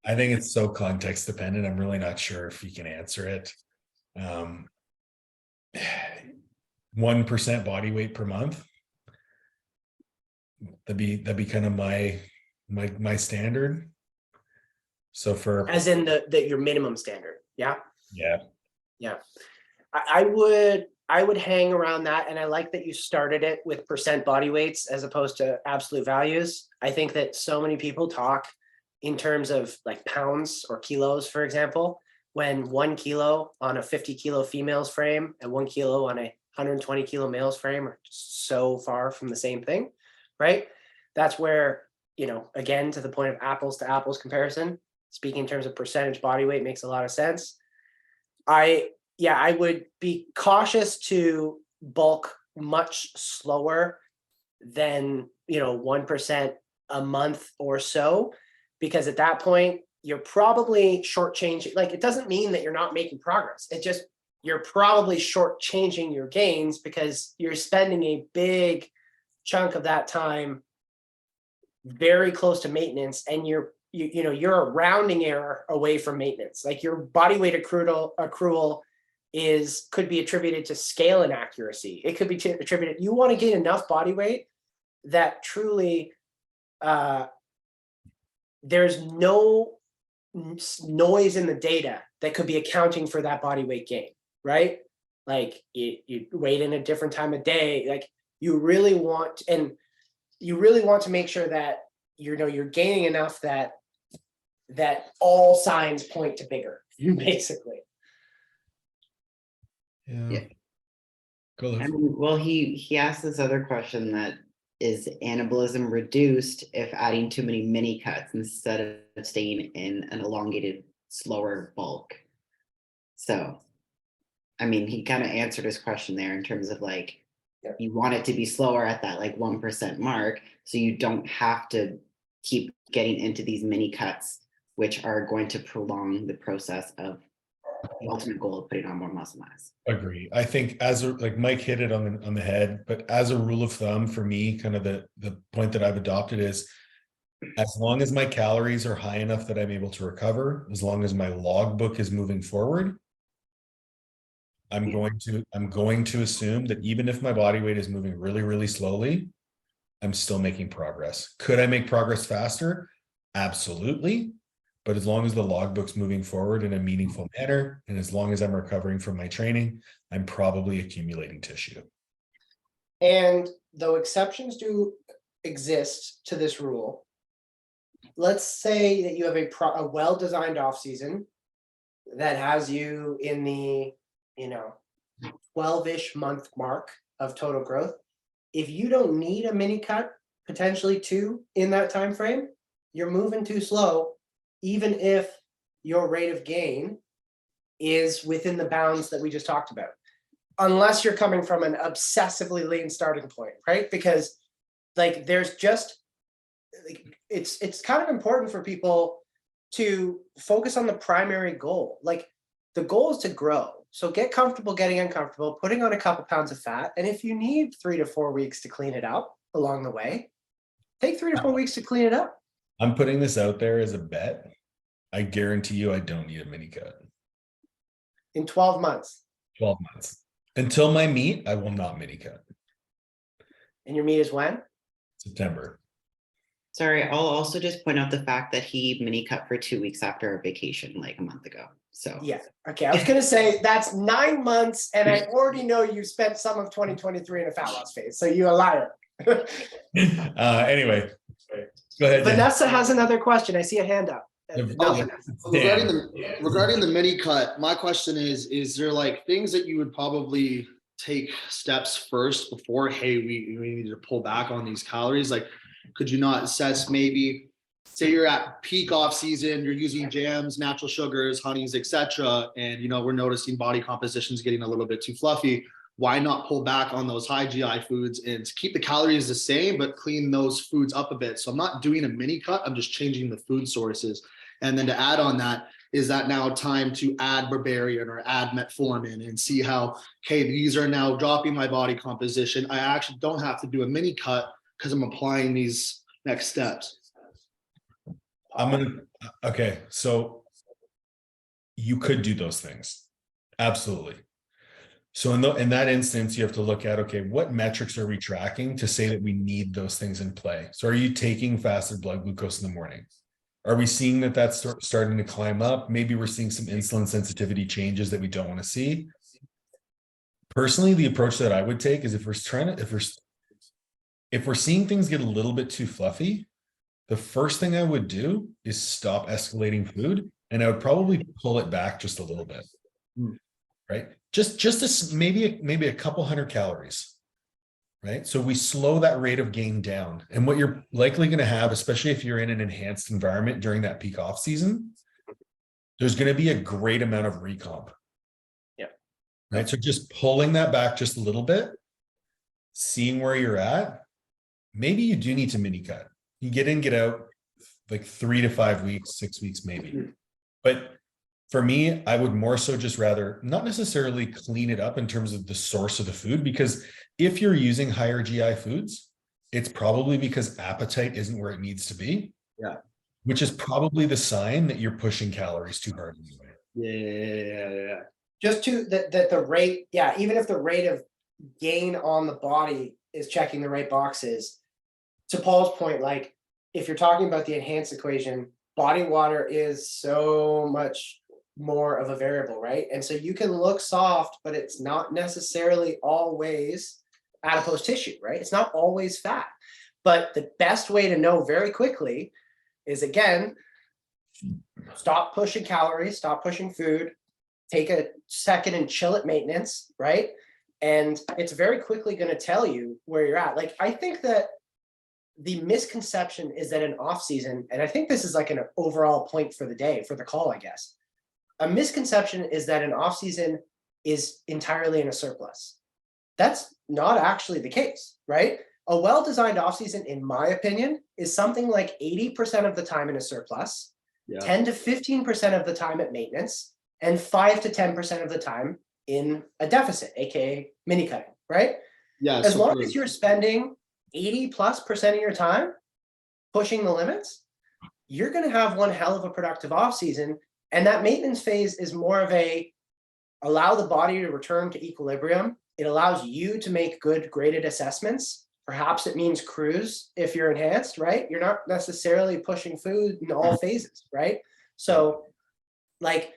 I think it's so context dependent. I'm really not sure if you can answer it. 1% body weight per month. That'd be kind of my standard. So for As in your minimum standard, yeah? Yeah. I would hang around that, and I like that you started it with percent body weights as opposed to absolute values. I think that so many people talk in terms of like pounds or kilos, for example, when 1 kilo on a 50 kilo female's frame and 1 kilo on a 120 kilo male's frame are so far from the same thing, right? That's where, again, to the point of apples to apples comparison, speaking in terms of percentage body weight makes a lot of sense. I would be cautious to bulk much slower than 1% a month or so, because at that point you're probably shortchanging. Like, it doesn't mean that you're not making progress. It just, you're probably shortchanging your gains because you're spending a big chunk of that time very close to maintenance, and you're a rounding error away from maintenance. Like, your body weight accrual could be attributed to scale inaccuracy. It could be attributed. You want to gain enough body weight that truly there's no noise in the data that could be accounting for that body weight gain, right? Like, you wait in a different time of day. Like, you really want to make sure that you're gaining enough that all signs point to bigger, basically. Yeah. Go, Liv. I mean, well, he asked this other question, that is anabolism reduced if adding too many mini cuts instead of staying in an elongated, slower bulk? So, I mean, he kind of answered his question there in terms of like, you want it to be slower at that like 1% mark, so you don't have to keep getting into these mini cuts, which are going to prolong the process of the ultimate goal of putting on more muscle mass. Agree. I think like Mike hit it on the head, but as a rule of thumb for me, kind of the point that I've adopted is, as long as my calories are high enough that I'm able to recover, as long as my logbook is moving forward, I'm going to assume that even if my body weight is moving really, really slowly, I'm still making progress. Could I make progress faster? Absolutely. But as long as the logbook's moving forward in a meaningful manner, and as long as I'm recovering from my training, I'm probably accumulating tissue. And though exceptions do exist to this rule, let's say that you have a well-designed off season that has you in the 12-ish month mark of total growth. If you don't need a mini cut, potentially 2 in that time frame, you're moving too slow, even if your rate of gain is within the bounds that we just talked about. Unless you're coming from an obsessively lean starting point, right? Because like there's just it's kind of important for people to focus on the primary goal. Like the goal is to grow. So get comfortable getting uncomfortable, putting on a couple pounds of fat. And if you need 3 to 4 weeks to clean it up along the way, take 3 to 4 weeks to clean it up. I'm putting this out there as a bet. I guarantee you I don't need a mini cut. In 12 months. 12 months. Until my meet, I will not mini cut. And your meet is when? September. Sorry, I'll also just point out the fact that he mini cut for 2 weeks after our vacation like a month ago. So Yeah. Okay. I was going to say that's 9 months. And I already know you spent some of 2023 in a fat loss phase. So you're a liar. Anyway, go ahead. Dan. Vanessa has another question. I see a hand up. No, Yeah. Vanessa. Regarding the mini cut, my question is there like things that you would probably take steps first before, hey, we need to pull back on these calories? Like, could you not assess, maybe say you're at peak off season, you're using jams, natural sugars, honeys, etc., and we're noticing body composition's getting a little bit too fluffy. Why not pull back on those high GI foods and keep the calories the same, but clean those foods up a bit? So I'm not doing a mini cut, I'm just changing the food sources. And then to add on that, is that now time to add Barbarian or add Metformin and see how, okay, these are now dropping my body composition. I actually don't have to do a mini cut because I'm applying these next steps. Okay, so you could do those things. Absolutely. So in that instance, you have to look at, okay, what metrics are we tracking to say that we need those things in play? So are you taking fasted blood glucose in the morning? Are we seeing that that's starting to climb up? Maybe we're seeing some insulin sensitivity changes that we don't want to see. Personally, the approach that I would take is if we're seeing things get a little bit too fluffy, the first thing I would do is stop escalating food, and I would probably pull it back just a little bit, right? Just maybe a couple hundred calories, right? So we slow that rate of gain down. And what you're likely going to have, especially if you're in an enhanced environment during that peak off season, there's going to be a great amount of recomp. Yeah. Right. So just pulling that back just a little bit, seeing where you're at, maybe you do need to mini cut. You get in, get out, like 3 to 5 weeks, 6 weeks, maybe. But for me, I would more so just rather not necessarily clean it up in terms of the source of the food, because if you're using higher GI foods, it's probably because appetite isn't where it needs to be. Yeah. Which is probably the sign that you're pushing calories too hard anyway. Yeah. Just that the rate, even if the rate of gain on the body is checking the right boxes, to Paul's point, like if you're talking about the enhanced equation, body water is so much more of a variable, right? And so you can look soft, but it's not necessarily always adipose tissue, right? It's not always fat. But the best way to know very quickly is, again, stop pushing calories, stop pushing food, take a second and chill at maintenance, right? And it's very quickly going to tell you where you're at. Like, I think that the misconception is that in off season, and I think this is like an overall point for the day, for the call, I guess. A misconception is that an off season is entirely in a surplus. That's not actually the case, right? A well-designed off season, in my opinion, is something like 80% of the time in a surplus, 10 to 15% of the time at maintenance, and 5 to 10% of the time in a deficit, aka mini cutting, right? Yeah. As long as you're spending 80+% of your time pushing the limits, you're going to have one hell of a productive off season. And that maintenance phase is more of a allow the body to return to equilibrium. It allows you to make good graded assessments. Perhaps it means cruise if you're enhanced, right? You're not necessarily pushing food in all phases, right? So like,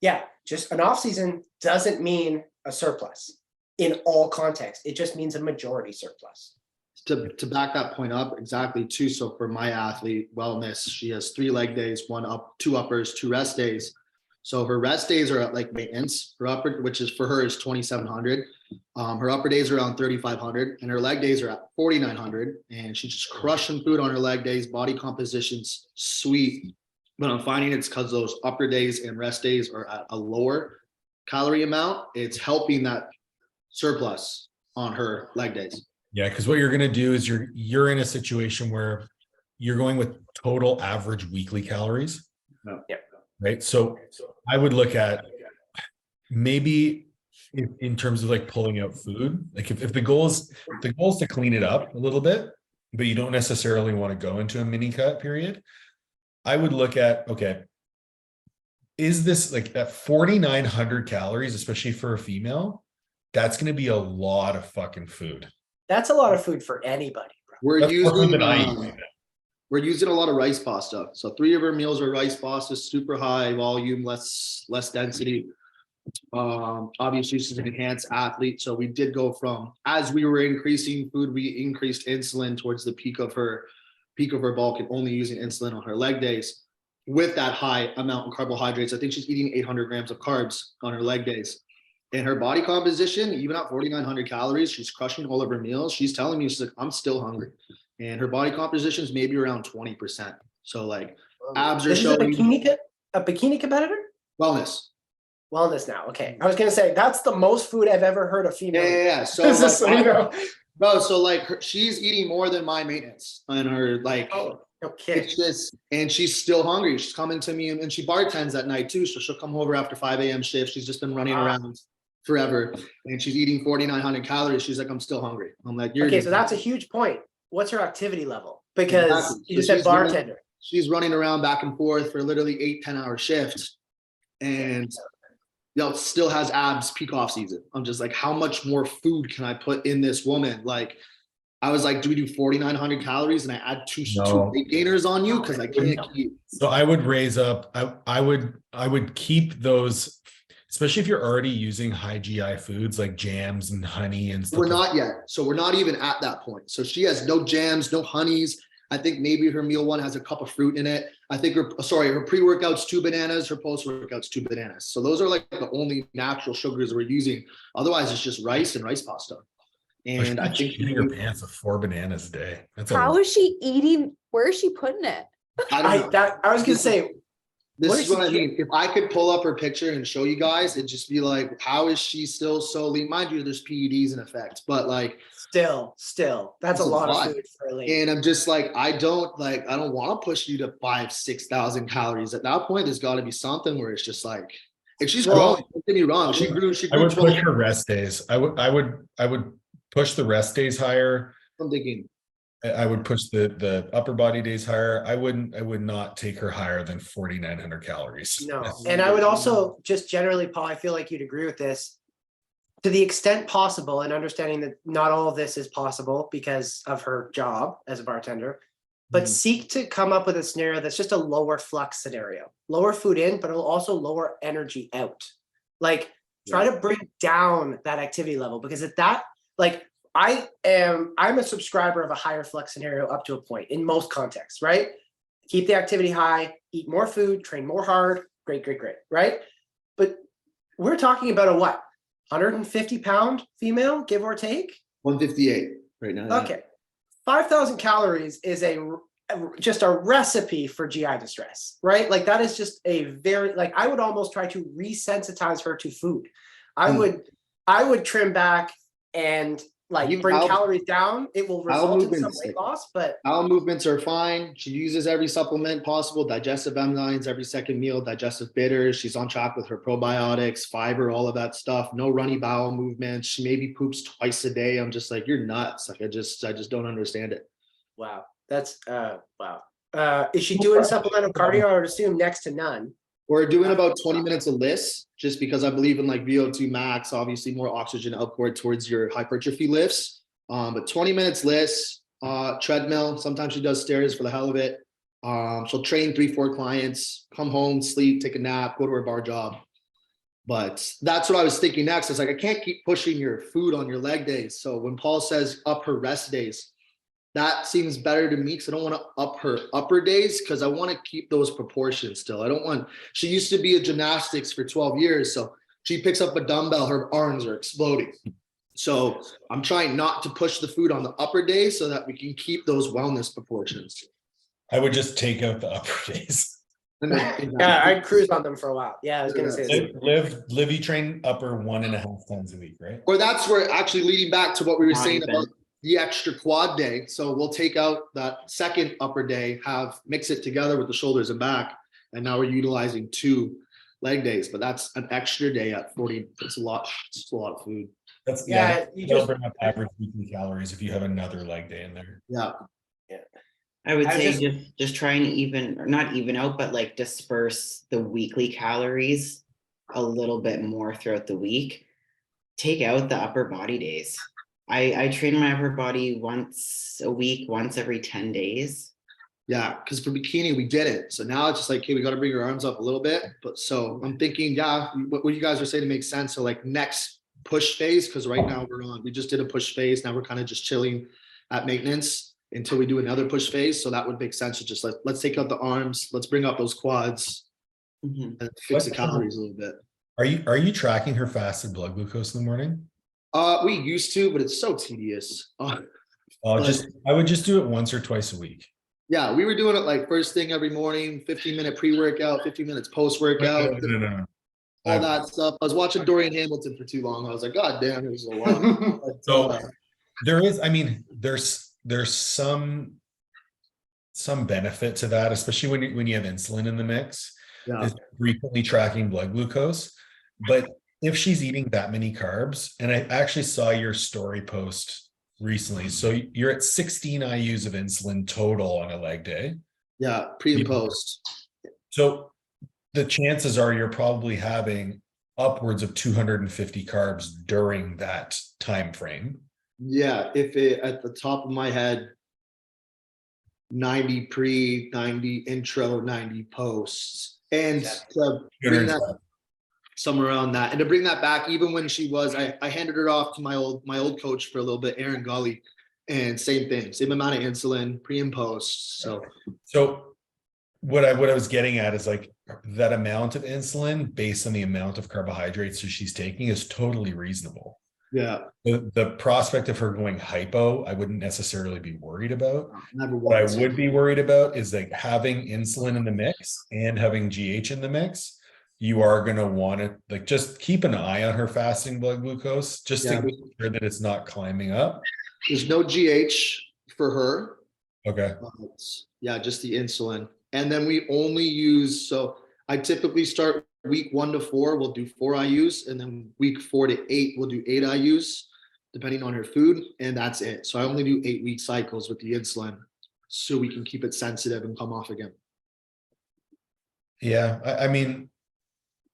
yeah, just an off season doesn't mean a surplus in all contexts. It just means a majority surplus. To back that point up, exactly too. So for my athlete wellness, she has 3 leg days, 2 uppers, 2 rest days. So her rest days are at like maintenance. Her upper, which is for her, is 2,700. Her upper days are around 3,500, and her leg days are at 4,900. And she's just crushing food on her leg days. Body composition's sweet, but I'm finding it's because those upper days and rest days are at a lower calorie amount. It's helping that surplus on her leg days. Yeah, because what you're going to do is you're in a situation where you're going with total average weekly calories. Yeah. Right. So I would look at maybe in terms of like pulling out food. Like if the goal is to clean it up a little bit, but you don't necessarily want to go into a mini cut period, I would look at, okay, is this like that 4,900 calories, especially for a female? That's going to be a lot of fucking food. That's a lot of food for anybody, bro. We're That's more using than I eat. we're using a lot of rice pasta. So 3 of our meals are rice pasta, super high volume, less density. Obviously she's an enhanced athlete. So we did go from, as we were increasing food, we increased insulin towards the peak of her bulk and only using insulin on her leg days with that high amount of carbohydrates. I think she's eating 800 grams of carbs on her leg days. And her body composition, even at 4,900 calories, she's crushing all of her meals. She's telling me, she's like, I'm still hungry. And her body composition is maybe around 20%. So like abs are This is showing. a bikini competitor? Wellness. Wellness now. Okay. I was going to say, that's the most food I've ever heard a female. Yeah. So, Just so you know. bro, so like she's eating more than my maintenance on her, like, Oh, no kidding. it's just, and she's still hungry. She's coming to me and she bartends at night too. So she'll come over after 5 a.m. shift. She's just been running around forever and she's eating 4,900 calories. She's like, I'm still hungry. I'm like, you're Okay, so that's a huge point. What's her activity level? Because Exactly. you just So said bartender. she's running around back and forth for literally 8-10 hour shifts and still has abs peak off season. I'm just like, how much more food can I put in this woman? Like, I was like, do we do 4,900 calories and I add two weight gainers on you? Because I can't keep. So I would raise up, I would keep those, especially if you're already using high GI foods like jams and honey and stuff. We're not yet. So we're not even at that point. So she has no jams, no honeys. I think maybe her meal one has a cup of fruit in it. I think her pre-workout's 2 bananas, her post-workout's 2 bananas. So those are like the only natural sugars we're using. Otherwise it's just rice and rice pasta. And I think eating her pants with 4 bananas a day. That's How is she eating? Where is she putting it? I was gonna say, this what is is what I she mean. If I could pull up her picture and show you guys, it'd just be like, how is she still so lean? Mind you, there's PEDs in effect, but like still, that's a lot of food for a lady. And I'm just like, I don't want to push you to 5,000-6,000 calories. At that point, there's got to be something where it's just like, if she's growing, don't get me wrong, she grew. I would push her rest days. I would push the rest days higher. I'm thinking. I would push the upper body days higher. I would not take her higher than 4,900 calories. No, and I would also just generally, Paul, I feel like you'd agree with this. To the extent possible, and understanding that not all of this is possible because of her job as a bartender, but seek to come up with a scenario that's just a lower flux scenario. Lower food in, but it'll also lower energy out. Like try to bring down that activity level, because at that, like I'm a subscriber of a higher flux scenario up to a point in most contexts, right? Keep the activity high, eat more food, train more hard, great, right? But we're talking about a what? 150-pound female, give or take? 158 right now. Yeah. Okay. 5,000 calories is just a recipe for GI distress, right? Like that is just a very, like I would almost try to resensitize her to food. I would trim back and like bring calories down. It will result in some weight loss, but bowel movements are fine. She uses every supplement possible, digestive enzymes every second meal, digestive bitters. She's on track with her probiotics, fiber, all of that stuff. No runny bowel movements. She maybe poops twice a day. I'm just like, you're nuts. Like I just don't understand it. Wow. That's wow. Is she doing supplemental cardio? I would assume next to none. We're doing about 20 minutes of lifts, just because I believe in like VO2 max, obviously more oxygen output towards your hypertrophy lifts. But 20 minutes lifts, treadmill. Sometimes she does stairs for the hell of it. She'll train 3-4 clients, come home, sleep, take a nap, go to her bar job. But that's what I was thinking next. It's like, I can't keep pushing your food on your leg days. So when Paul says up her rest days, that seems better to me because I don't want to up her upper days because I want to keep those proportions still. I don't want, she used to be a gymnastics for 12 years. So she picks up a dumbbell, her arms are exploding. So I'm trying not to push the food on the upper days so that we can keep those wellness proportions. I would just take out the upper days. Yeah, I'd cruise on them for a while. Yeah, I was gonna say. Livy train upper 1.5 times a week, right? Or that's where actually leading back to what we were saying about the extra quad day. So we'll take out that second upper day, mix it together with the shoulders and back. And now we're utilizing 2 leg days, but that's an extra day at 40. It's a lot of food. That's you that'll just bring up average weekly calories if you have another leg day in there. Yeah. I would I say just try and even, or not even out, but like disperse the weekly calories a little bit more throughout the week. Take out the upper body days. I train my upper body once a week, once every 10 days. Yeah, because for bikini, we did it. So now it's just like, hey, we got to bring our arms up a little bit. But so I'm thinking, yeah, what you guys are saying makes sense. So like next push phase, because right now we just did a push phase. Now we're kind of just chilling at maintenance until we do another push phase. So that would make sense to just let's take out the arms, let's bring up those quads and fix the calories a little bit. Are you tracking her fasted blood glucose in the morning? We used to, but it's so tedious. I would just do it once or twice a week. Yeah, we were doing it like first thing every morning, 15-minute pre-workout, 15 minutes post-workout, No. all that stuff. I was watching Dorian Hamilton for too long. I was like, God damn, it was a lot. But, So there's some benefit to that, especially when you have insulin in the mix, yeah. is frequently tracking blood glucose. But if she's eating that many carbs, and I actually saw your story post recently, so you're at 16 IUs of insulin total on a leg day. Yeah, pre and post. So the chances are you're probably having upwards of 250 carbs during that time frame. Yeah, if it at the top of my head, 90 pre, 90 intro, 90 posts, and to bring that somewhere around that, and to bring that back, even when she was, I handed her off to my old coach for a little bit, Aaron Gully, and same thing, same amount of insulin pre and post. So what I was getting at is like that amount of insulin based on the amount of carbohydrates that she's taking is totally reasonable. Yeah, the prospect of her going hypo, I wouldn't necessarily be worried about. never What I would be worried about is like having insulin in the mix and having GH in the mix. You are going to want to like just keep an eye on her fasting blood glucose just to make sure that it's not climbing up. There's no GH for her. Okay. Yeah, just the insulin. And then we only use, so I typically start week 1 to 4, we'll do 4 IUs, and then week 4 to 8, we'll do 8 IUs, depending on her food, and that's it. So I only do 8-week cycles with the insulin, so we can keep it sensitive and come off again. Yeah, I mean,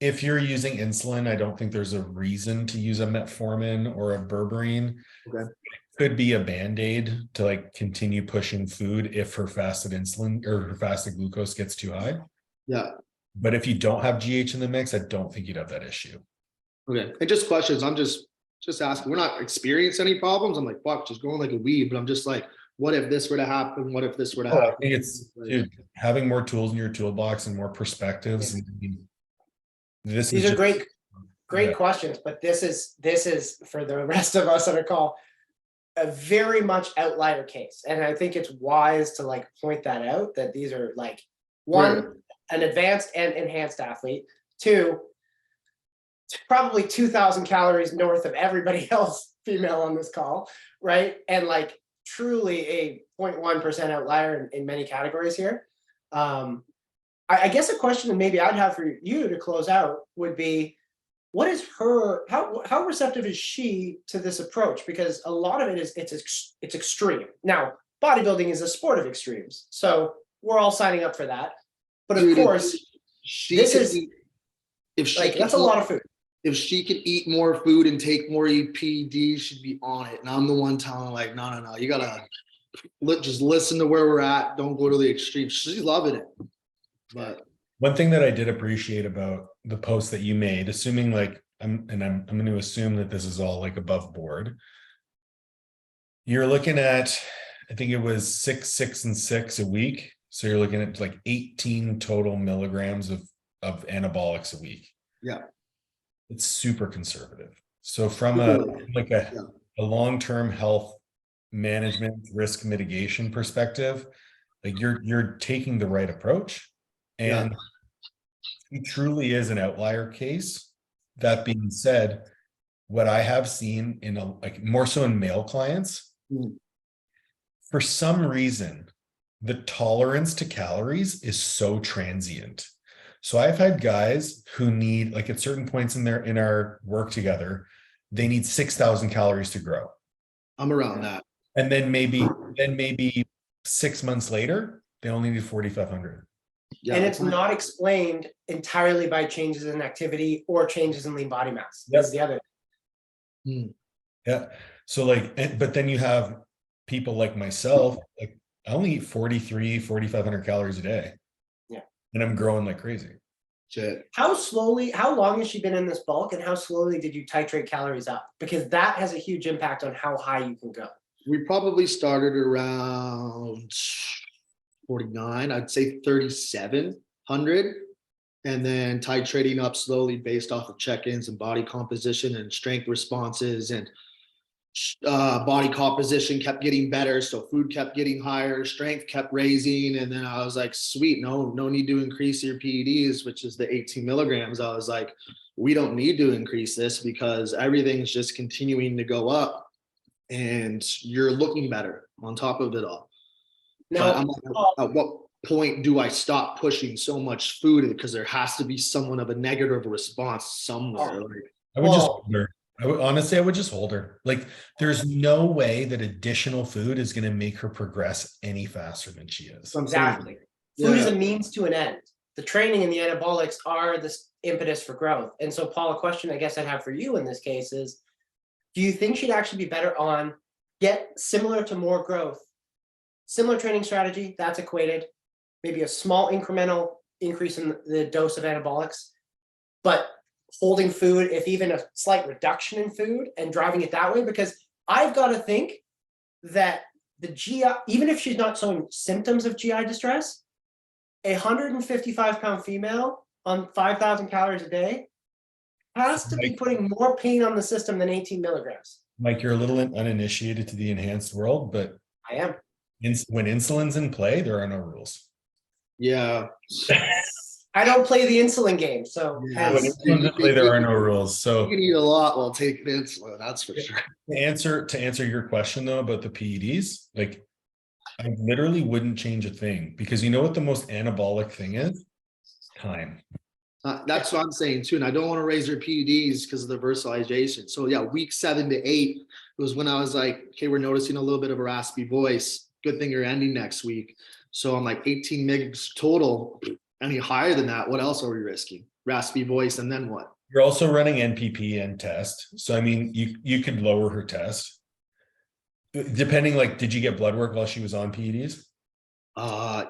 if you're using insulin, I don't think there's a reason to use a metformin or a berberine. Okay. It could be a band-aid to like continue pushing food if her fasted insulin or her fasted glucose gets too high. Yeah. But if you don't have GH in the mix, I don't think you'd have that issue. Okay. And just questions. I'm just asking. We're not experiencing any problems. I'm like, fuck, just going like a weed. But I'm just like, what if this were to happen? What if this were to happen? I think it's having more tools in your toolbox and more perspectives. These are great questions, but this is for the rest of us on the call, a very much outlier case. And I think it's wise to like point that out, that these are like one, an advanced and enhanced athlete, 2, probably 2,000 calories north of everybody else female on this call, right? And like truly a 0.1% outlier in many categories here. I guess a question that maybe I'd have for you to close out would be, what is how receptive is she to this approach? Because a lot of it is it's extreme. Now, bodybuilding is a sport of extremes, so we're all signing up for that. But of course, that's a lot of food. If she could eat more food and take more EPD, she'd be on it. And I'm the one telling her like, no, you gotta just listen to where we're at. Don't go to the extreme. She's loving it. But One thing that I did appreciate about the post that you made, assuming like I'm going to assume that this is all like above board. You're looking at, I think it was 6, 6, and 6 a week. So you're looking at like 18 total milligrams of anabolics a week. Yeah. It's super conservative. So from a long-term health management risk mitigation perspective, like you're taking the right approach. And it truly is an outlier case. That being said, what I have seen in like more so in male clients, for some reason, the tolerance to calories is so transient. So I've had guys who need, like at certain points in our work together, they need 6,000 calories to grow. I'm around that. And then maybe 6 months later, they only need 4,500. Yeah. And it's not explained entirely by changes in activity or changes in lean body mass. That's the other. Yeah. So like, but then you have people like myself, like I only eat 4,500 calories a day. Yeah. And I'm growing like crazy. Shit. How long has she been in this bulk, and how slowly did you titrate calories up? Because that has a huge impact on how high you can go. We probably started around 49, I'd say 3,700, and then titrating up slowly based off of check-ins and body composition and strength responses, and body composition kept getting better. So food kept getting higher, strength kept raising. And then I was like, sweet, no need to increase your PEDs, which is the 18 milligrams. I was like, we don't need to increase this because everything's just continuing to go up and you're looking better on top of it all. Now, I'm like, at what point do I stop pushing so much food? Because there has to be somewhat of a negative response somewhere. I would just hold her. I would just hold her. Like, there's no way that additional food is going to make her progress any faster than she is. Exactly. Food is a means to an end. The training and the anabolics are the impetus for growth. And so, Paul, a question I guess I'd have for you in this case is, do you think she'd actually be better on get similar to more growth, similar training strategy that's equated, maybe a small incremental increase in the dose of anabolics, but holding food, if even a slight reduction in food, and driving it that way? Because I've got to think that the GI, even if she's not showing symptoms of GI distress, a 155-pound female on 5,000 calories a day has to be putting more pain on the system than 18 milligrams. Mike, you're a little uninitiated to the enhanced world, but I am. When insulin's in play, there are no rules. Yeah. I don't play the insulin game, so Yeah. When insulin's in play, there are no rules. So you can eat a lot while taking insulin, that's for sure. To answer your question though about the PEDs, like I literally wouldn't change a thing, because you know what the most anabolic thing is? Time. That's what I'm saying too. And I don't want to raise their PEDs because of the versatilization. So yeah, week 7 to 8 was when I was like, okay, we're noticing a little bit of a raspy voice. Good thing you're ending next week. So I'm like 18 mgs total. Any higher than that, what else are we risking? Raspy voice, and then what? You're also running NPP and test. So I mean, you could lower her test. Depending, like, did you get blood work while she was on PEDs?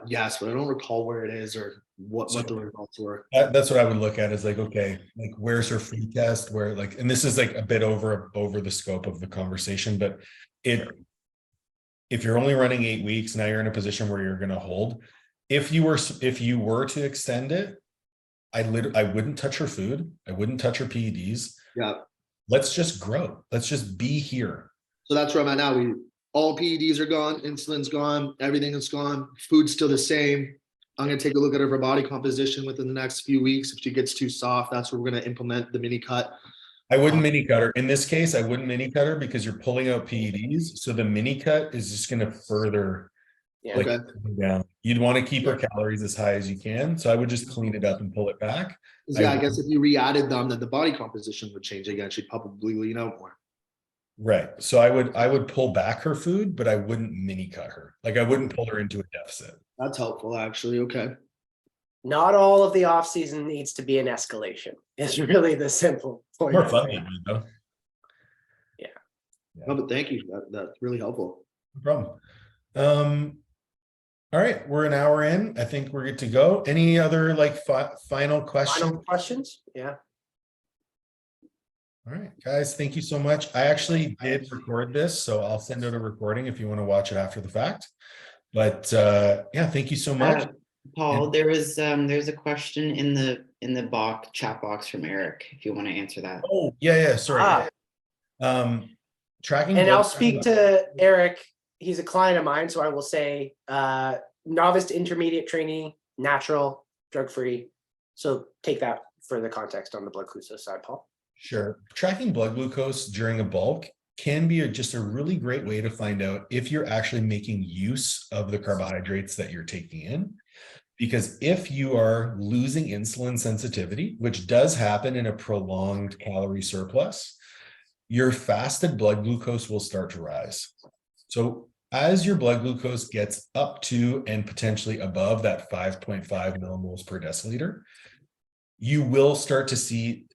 Yes, but I don't recall where it is or what the results were. That's what I would look at, is like, okay, like where's her food test? Where, like, and this is like a bit over the scope of the conversation, but if you're only running 8 weeks, now you're in a position where you're going to hold. If you were to extend it, I wouldn't touch her food. I wouldn't touch her PEDs. Yeah. Let's just grow. Let's just be here. So that's where I'm at now. All PEDs are gone, insulin's gone, everything is gone, food's still the same. I'm gonna take a look at her body composition within the next few weeks. If she gets too soft, that's where we're gonna implement the mini cut. I wouldn't mini cut her. In this case, I wouldn't mini cut her because you're pulling out PEDs. So the mini cut is just gonna further down. You'd want to keep her calories as high as you can. So I would just clean it up and pull it back. Yeah, I guess if you re-added them, then the body composition would change again. She'd probably lean out more. Right. So I would pull back her food, but I wouldn't mini cut her. Like I wouldn't pull her into a deficit. That's helpful, actually. Okay. Not all of the off season needs to be an escalation. It's really the simple point. More fun, though. Yeah. No, but thank you. That's really helpful. No problem. All right, we're an hour in. I think we're good to go. Any other like final questions? Final questions? Yeah. All right, guys, thank you so much. I actually did record this, so I'll send out a recording if you want to watch it after the fact. But yeah, thank you so much. Paul, there's a question in the chat box from Eric, if you want to answer that. Oh, yeah, sorry. Tracking And blood I'll speak to Eric. He's a client of mine, so I will say novice to intermediate training, natural, drug-free. So take that for the context on the blood glucose side, Paul. Sure. Tracking blood glucose during a bulk can be just a really great way to find out if you're actually making use of the carbohydrates that you're taking in. Because if you are losing insulin sensitivity, which does happen in a prolonged calorie surplus, your fasted blood glucose will start to rise. So as your blood glucose gets up to and potentially above that 5.5 millimoles per deciliter, you will start to see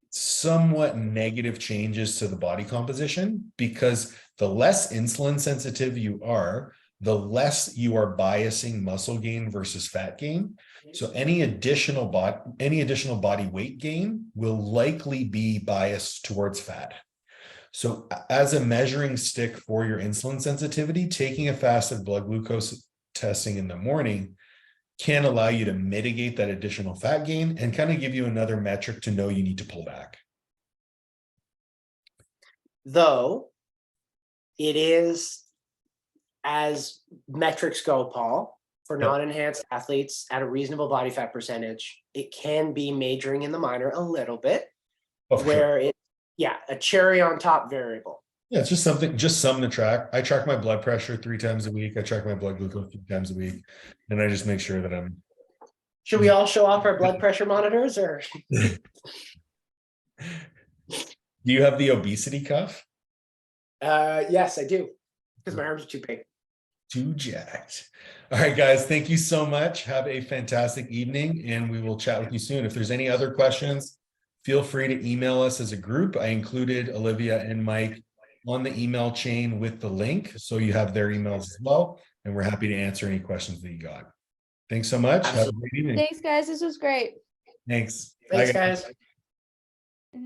somewhat negative changes to the body composition, because the less insulin sensitive you are, the less you are biasing muscle gain versus fat gain. So any additional body weight gain will likely be biased towards fat. So as a measuring stick for your insulin sensitivity, taking a fasted blood glucose testing in the morning can allow you to mitigate that additional fat gain and kind of give you another metric to know you need to pull back. Though it is, as metrics go, Paul, for Yep. non-enhanced athletes at a reasonable body fat percentage, it can be majoring in the minor a little bit, Oh, for sure. where it, yeah, a cherry on top variable. Yeah, it's just something to track. I track my blood pressure 3 times a week. I track my blood glucose 3 times a week. And I just make sure that I'm. Should we all show off our blood pressure monitors, or? Do you have the obesity cuff? Yes, I do, because my arms are too big. Too jacked. All right, guys, thank you so much. Have a fantastic evening, and we will chat with you soon. If there's any other questions, feel free to email us as a group. I included Olivia and Mike on the email chain with the link, so you have their emails as well, and we're happy to answer any questions that you got. Thanks so much. Have a great evening. Thanks, guys. This was great. Thanks. Thanks, Bye, guys.